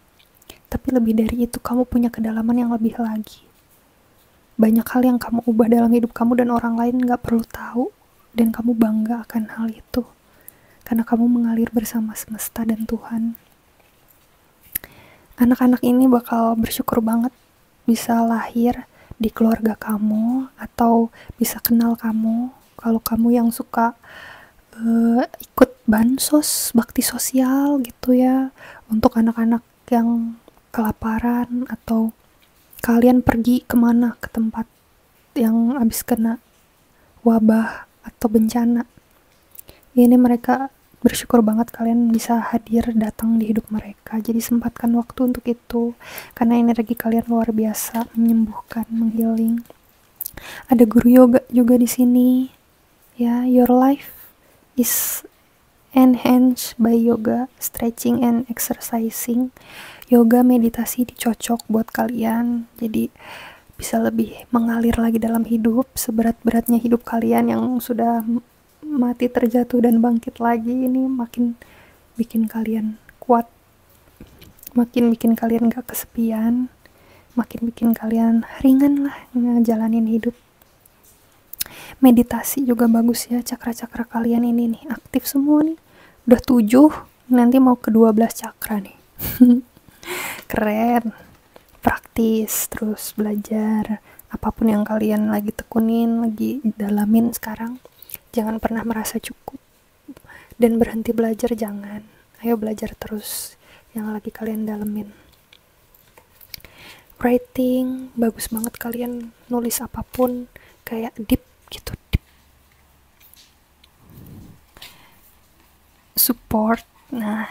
Tapi lebih dari itu, kamu punya kedalaman yang lebih lagi. Banyak hal yang kamu ubah dalam hidup kamu dan orang lain nggak perlu tahu. Dan kamu bangga akan hal itu, karena kamu mengalir bersama semesta dan Tuhan. Anak-anak ini bakal bersyukur banget bisa lahir di keluarga kamu, atau bisa kenal kamu. Kalau kamu yang suka ikut bansos, bakti sosial gitu ya, untuk anak-anak yang kelaparan, atau kalian pergi kemana, ke tempat yang habis kena wabah atau bencana, ini mereka bersyukur banget kalian bisa hadir, datang di hidup mereka. Jadi sempatkan waktu untuk itu, karena energi kalian luar biasa, menyembuhkan, menghealing. Ada guru yoga juga di sini ya. Your life is enhanced by yoga, stretching and exercising. Yoga, meditasi dicocok buat kalian, jadi bisa lebih mengalir lagi dalam hidup. Seberat-beratnya hidup kalian yang sudah mati, terjatuh, dan bangkit lagi, ini makin bikin kalian kuat, makin bikin kalian gak kesepian, makin bikin kalian ringan lah ngejalanin hidup. Meditasi juga bagus ya, cakra-cakra kalian ini nih aktif semua nih, udah 7, nanti mau ke 12 cakra nih. Keren. Praktis, terus belajar apapun yang kalian lagi tekunin, lagi dalamin sekarang. Jangan pernah merasa cukup dan berhenti belajar, jangan. Ayo belajar terus yang lagi kalian dalemin. Writing, bagus banget kalian nulis apapun, kayak deep gitu, deep. Support, nah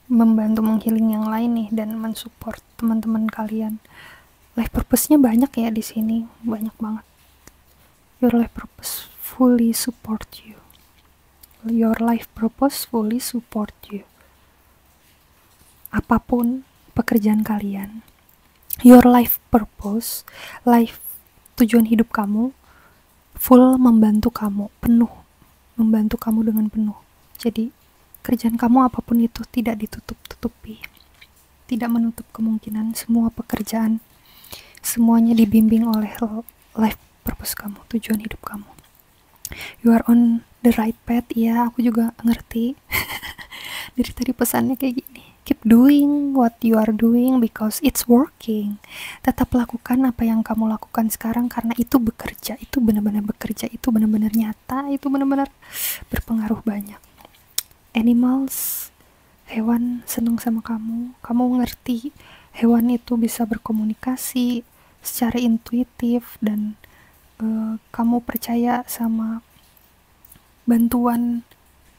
membantu menghealing yang lain nih dan mensupport teman-teman kalian. Life purpose-nya banyak ya di sini, banyak banget. Your life purpose fully support you. Your life purpose fully support you. Apapun pekerjaan kalian, your life purpose, life tujuan hidup kamu full membantu kamu, penuh membantu kamu dengan penuh. Jadi kerjaan kamu apapun itu tidak ditutup-tutupi, tidak menutup kemungkinan. Semua pekerjaan semuanya dibimbing oleh life purpose kamu, tujuan hidup kamu. You are on the right path. Ya, aku juga ngerti. Dari tadi pesannya kayak gini, keep doing what you are doing because it's working. Tetap lakukan apa yang kamu lakukan sekarang karena itu bekerja, itu benar-benar bekerja, itu benar-benar nyata, itu benar-benar berpengaruh banyak. Animals, hewan senang sama kamu, kamu ngerti hewan itu bisa berkomunikasi secara intuitif dan kamu percaya sama bantuan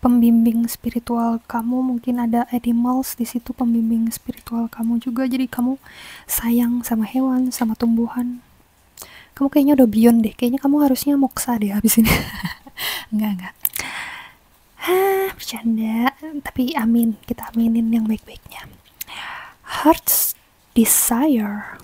pembimbing spiritual kamu. Mungkin ada animals di situ, pembimbing spiritual kamu juga, jadi kamu sayang sama hewan, sama tumbuhan. Kamu kayaknya udah beyond deh, kayaknya kamu harusnya moksa deh habis ini. enggak bercanda, tapi amin, kita aminin yang baik-baiknya. Heart's desire,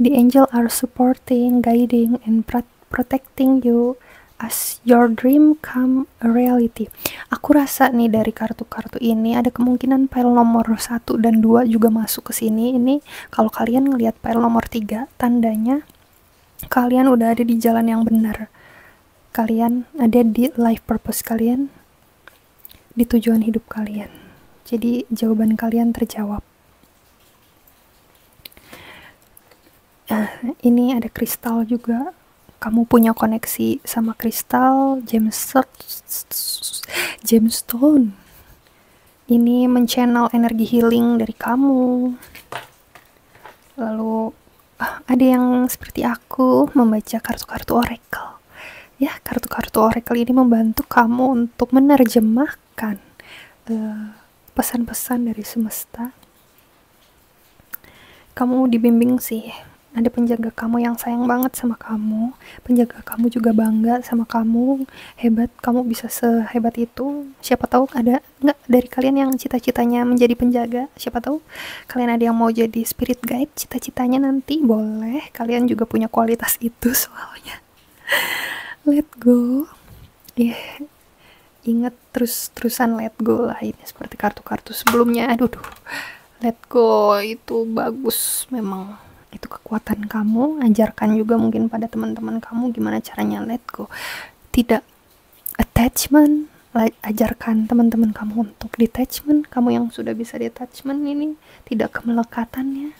the angel are supporting, guiding, and protecting you as your dream come a reality. Aku rasa nih dari kartu-kartu ini ada kemungkinan pile nomor 1 dan 2 juga masuk ke sini. Ini kalau kalian ngelihat pile nomor 3, tandanya kalian udah ada di jalan yang benar. Kalian ada di life purpose kalian, di tujuan hidup kalian. Jadi jawaban kalian terjawab. Ini ada kristal juga. Kamu punya koneksi sama kristal, gemstone. Ini men-channel energi healing dari kamu. Lalu ada yang seperti aku membaca kartu-kartu oracle. Ya, kartu-kartu oracle ini membantu kamu untuk menerjemahkan pesan-pesan dari semesta. Kamu dibimbing sih. Ada penjaga kamu yang sayang banget sama kamu. Penjaga kamu juga bangga sama kamu. Hebat, kamu bisa sehebat itu. Siapa tahu ada nggak dari kalian yang cita-citanya menjadi penjaga. Siapa tahu kalian ada yang mau jadi spirit guide. Cita-citanya nanti boleh. Kalian juga punya kualitas itu soalnya. Let go. Ingat terus-terusan let go lah. Ini seperti kartu-kartu sebelumnya. Aduh. Let go itu bagus memang. Itu kekuatan kamu. Ajarkan juga mungkin pada teman-teman kamu gimana caranya let go. Tidak attachment. Ajarkan teman-teman kamu untuk detachment. Kamu yang sudah bisa detachment ini tidak kemelekatannya.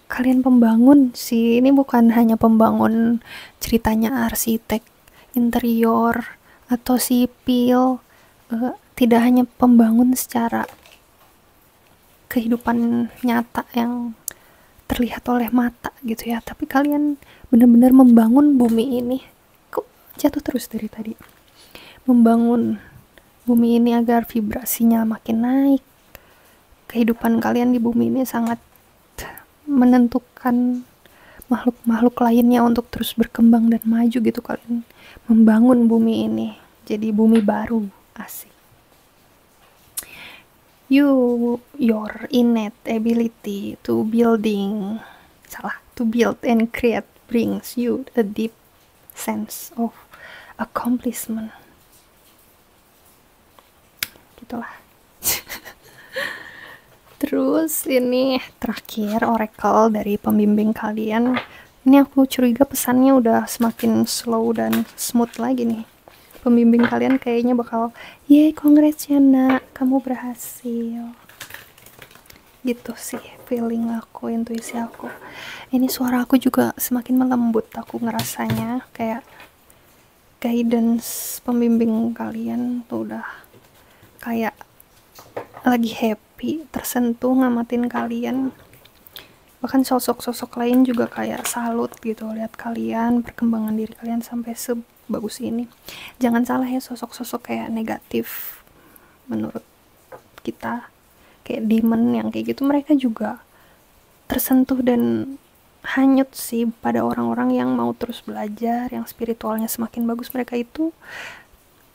Kalian pembangun sih. Ini bukan hanya pembangun ceritanya arsitek interior atau sipil. Tidak hanya pembangun secara kehidupan nyata yang terlihat oleh mata gitu ya, tapi kalian benar-benar membangun bumi ini. Kok jatuh terus dari tadi? Membangun bumi ini agar vibrasinya makin naik. Kehidupan kalian di bumi ini sangat menentukan makhluk-makhluk lainnya untuk terus berkembang dan maju gitu. Kalian membangun bumi ini jadi bumi baru. Asik. Your innate ability to build and create brings you a deep sense of accomplishment. Gitulah. Terus ini terakhir oracle dari pembimbing kalian. Ini aku curiga pesannya udah semakin slow dan smooth lagi nih. Pembimbing kalian kayaknya bakal, yeay, congrats ya nak, kamu berhasil. Gitu sih feeling aku, intuisi aku. Ini suara aku juga semakin melembut, aku ngerasanya kayak guidance pembimbing kalian tuh udah kayak lagi happy, tersentuh ngamatin kalian. Bahkan sosok-sosok lain juga kayak salut gitu lihat kalian, perkembangan diri kalian sampai bagus ini. Jangan salah ya, sosok-sosok kayak negatif menurut kita, kayak demon yang kayak gitu, mereka juga tersentuh dan hanyut sih pada orang-orang yang mau terus belajar, yang spiritualnya semakin bagus. Mereka itu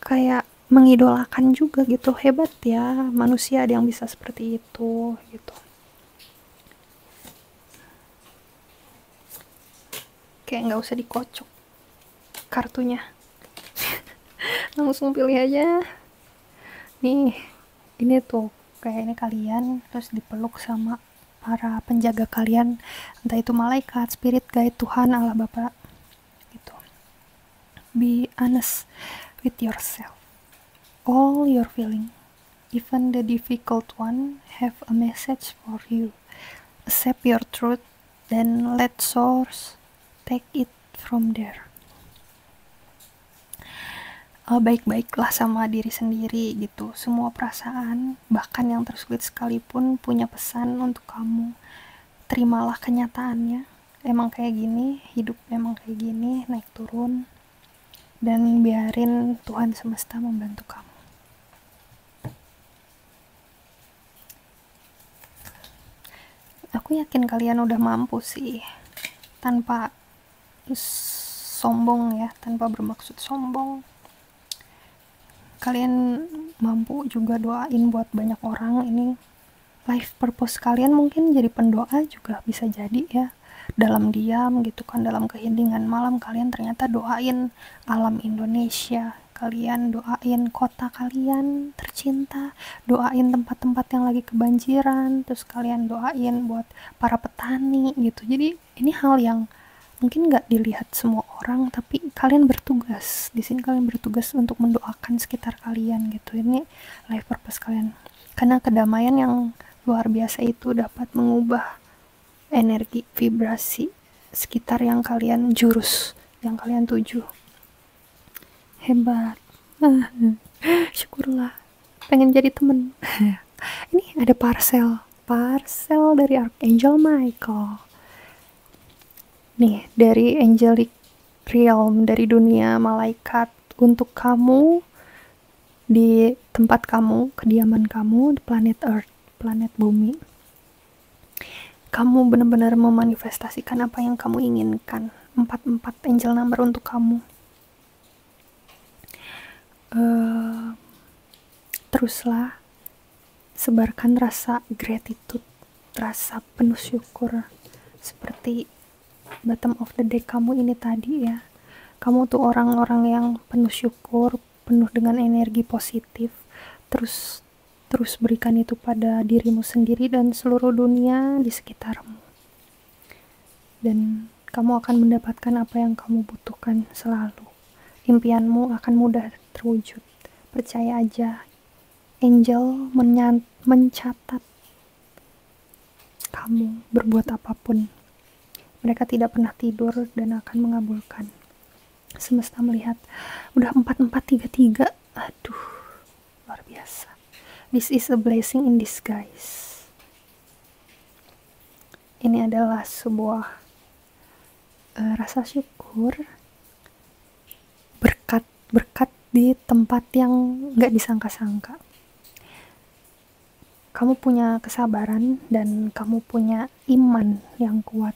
kayak mengidolakan juga gitu, hebat ya manusia ada yang bisa seperti itu gitu. Kayak nggak usah dikocok kartunya, langsung pilih aja. Nih, ini tuh kayak ini kalian terus dipeluk sama para penjaga kalian, entah itu malaikat, spirit guide, Tuhan, Allah Bapa gitu. Be honest with yourself. All your feeling, even the difficult one, have a message for you. Accept your truth, then let source take it from there. Baik-baiklah sama diri sendiri gitu. Semua perasaan, bahkan yang tersulit sekalipun, punya pesan untuk kamu. Terimalah kenyataannya. Emang kayak gini, hidup emang kayak gini, naik turun. Dan biarin Tuhan semesta membantu kamu. Aku yakin kalian udah mampu sih, tanpa sombong ya, tanpa bermaksud sombong. Kalian mampu juga doain buat banyak orang. Ini life purpose kalian mungkin jadi pendoa juga bisa jadi ya, dalam diam gitu kan, dalam keheningan malam kalian ternyata doain alam Indonesia, kalian doain kota kalian tercinta, doain tempat-tempat yang lagi kebanjiran, terus kalian doain buat para petani gitu. Jadi ini hal yang mungkin nggak dilihat semua orang, tapi kalian bertugas di sini, kalian bertugas untuk mendoakan sekitar kalian gitu. Ini life purpose kalian, karena kedamaian yang luar biasa itu dapat mengubah energi vibrasi sekitar yang kalian jurus, yang kalian tuju. Hebat. Syukurlah, pengen jadi temen. Ini ada parcel dari Archangel Michael nih, dari angelic realm, dari dunia malaikat, untuk kamu di tempat kamu, kediaman kamu di planet Earth, planet bumi. Kamu benar-benar memanifestasikan apa yang kamu inginkan. 44 angel number untuk kamu. Teruslah sebarkan rasa gratitude, rasa penuh syukur, seperti bottom of the deck kamu ini tadi ya. Kamu tuh orang-orang yang penuh syukur, penuh dengan energi positif. Terus berikan itu pada dirimu sendiri dan seluruh dunia di sekitarmu. Dan kamu akan mendapatkan apa yang kamu butuhkan selalu. Impianmu akan mudah terwujud. Percaya aja. Angel mencatat kamu berbuat apapun. Mereka tidak pernah tidur dan akan mengabulkan. Semesta melihat, udah 4433. Aduh, luar biasa. This is a blessing in disguise. Ini adalah sebuah rasa syukur, berkat di tempat yang gak disangka-sangka. Kamu punya kesabaran dan kamu punya iman yang kuat.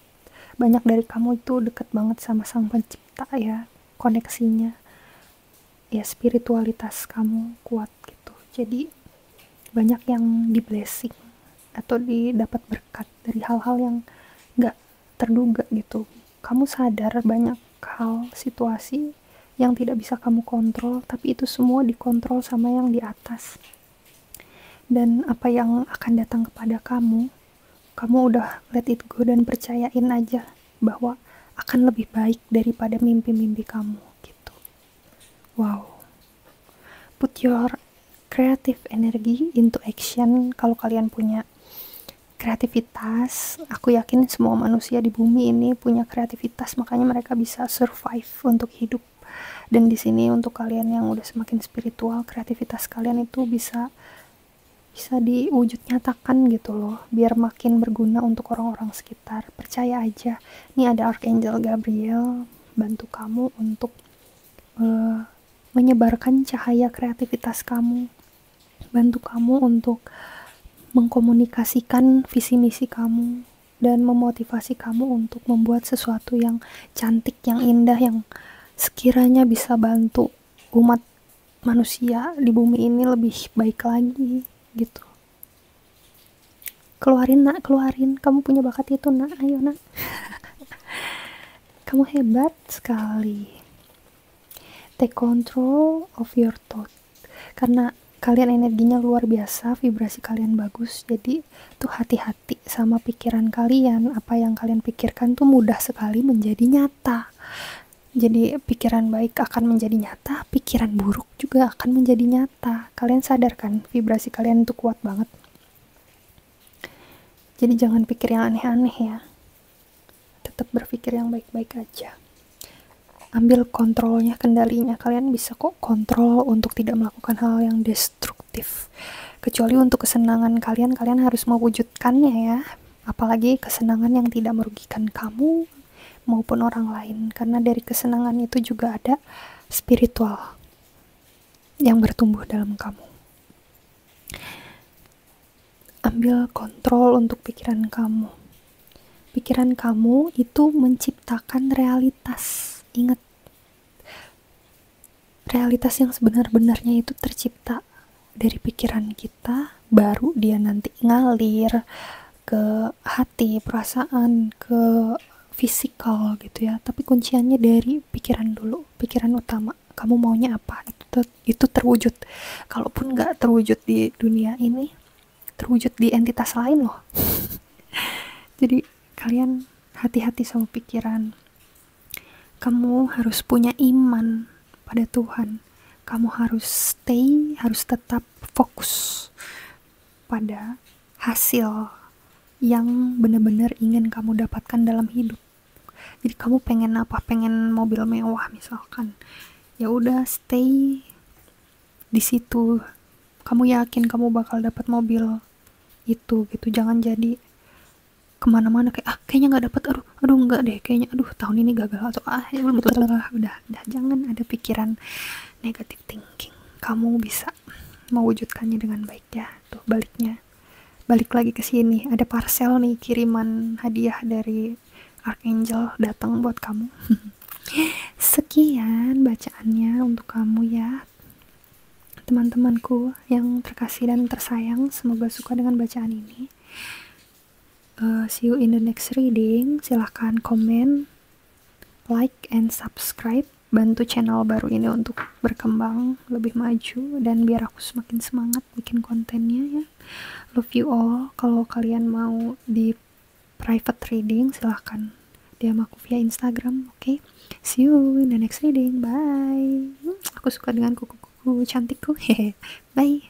Banyak dari kamu itu deket banget sama Sang Pencipta ya, koneksinya ya, spiritualitas kamu kuat gitu. Jadi banyak yang di blessing atau didapat berkat dari hal-hal yang gak terduga gitu. Kamu sadar banyak hal, situasi yang tidak bisa kamu kontrol, tapi itu semua dikontrol sama yang di atas. Dan apa yang akan datang kepada kamu udah let it go dan percayain aja bahwa akan lebih baik daripada mimpi-mimpi kamu gitu. Wow. Put your creative energy into action. Kalau kalian punya kreativitas, aku yakin semua manusia di bumi ini punya kreativitas, makanya mereka bisa survive untuk hidup. Dan di sini untuk kalian yang udah semakin spiritual, kreativitas kalian itu bisa diwujud nyatakan gitu loh, biar makin berguna untuk orang-orang sekitar. Percaya aja, ini ada Archangel Gabriel bantu kamu untuk menyebarkan cahaya kreativitas kamu bantu kamu untuk mengkomunikasikan visi misi kamu dan memotivasi kamu untuk membuat sesuatu yang cantik, yang indah, yang sekiranya bisa bantu umat manusia di bumi ini lebih baik lagi gitu. Keluarin nak, keluarin, kamu punya bakat itu nak, ayo nak. Kamu hebat sekali. Take control of your thought, karena kalian energinya luar biasa, vibrasi kalian bagus, jadi tuh hati-hati sama pikiran kalian. Apa yang kalian pikirkan tuh mudah sekali menjadi nyata. Jadi pikiran baik akan menjadi nyata, pikiran buruk juga akan menjadi nyata. Kalian sadar kan vibrasi kalian tuh kuat banget. Jadi jangan pikir yang aneh-aneh ya, tetap berpikir yang baik-baik aja. Ambil kontrolnya, kendalinya. Kalian bisa kok kontrol untuk tidak melakukan hal yang destruktif. Kecuali untuk kesenangan kalian, kalian harus mewujudkannya ya. Apalagi kesenangan yang tidak merugikan kamu maupun orang lain. Karena dari kesenangan itu juga ada spiritual yang bertumbuh dalam kamu. Ambil kontrol untuk pikiran kamu. Pikiran kamu itu menciptakan realitas. Ingat, realitas yang sebenar-benarnya itu tercipta dari pikiran kita, baru dia nanti ngalir ke hati, perasaan, ke fisikal gitu ya. Tapi kunciannya dari pikiran dulu, pikiran utama. Kamu maunya apa? Itu terwujud. Kalaupun nggak terwujud di dunia ini, terwujud di entitas lain loh. Jadi kalian hati-hati sama pikiran. Kamu harus punya iman pada Tuhan. Kamu harus harus tetap fokus pada hasil yang benar-benar ingin kamu dapatkan dalam hidup. Jadi kamu pengen apa? Pengen mobil mewah misalkan. Ya udah, stay di situ. Kamu yakin kamu bakal dapat mobil itu gitu. Jangan jadi kemana-mana kayak kayaknya nggak dapat, aduh nggak deh, kayaknya aduh tahun ini gagal, atau udah jangan ada pikiran negative thinking. Kamu bisa mewujudkannya dengan baik ya. Tuh balik lagi ke sini, ada parcel nih, kiriman hadiah dari Archangel datang buat kamu. Sekian bacaannya untuk kamu ya, teman-temanku yang terkasih dan tersayang. Semoga suka dengan bacaan ini. See you in the next reading. Silahkan komen, like, and subscribe. Bantu channel baru ini untuk berkembang lebih maju dan biar aku semakin semangat bikin kontennya ya. Love you all. Kalau kalian mau di private reading, silahkan DM aku via Instagram. Okay? See you in the next reading. Bye. Aku suka dengan kuku-kuku cantikku. Bye.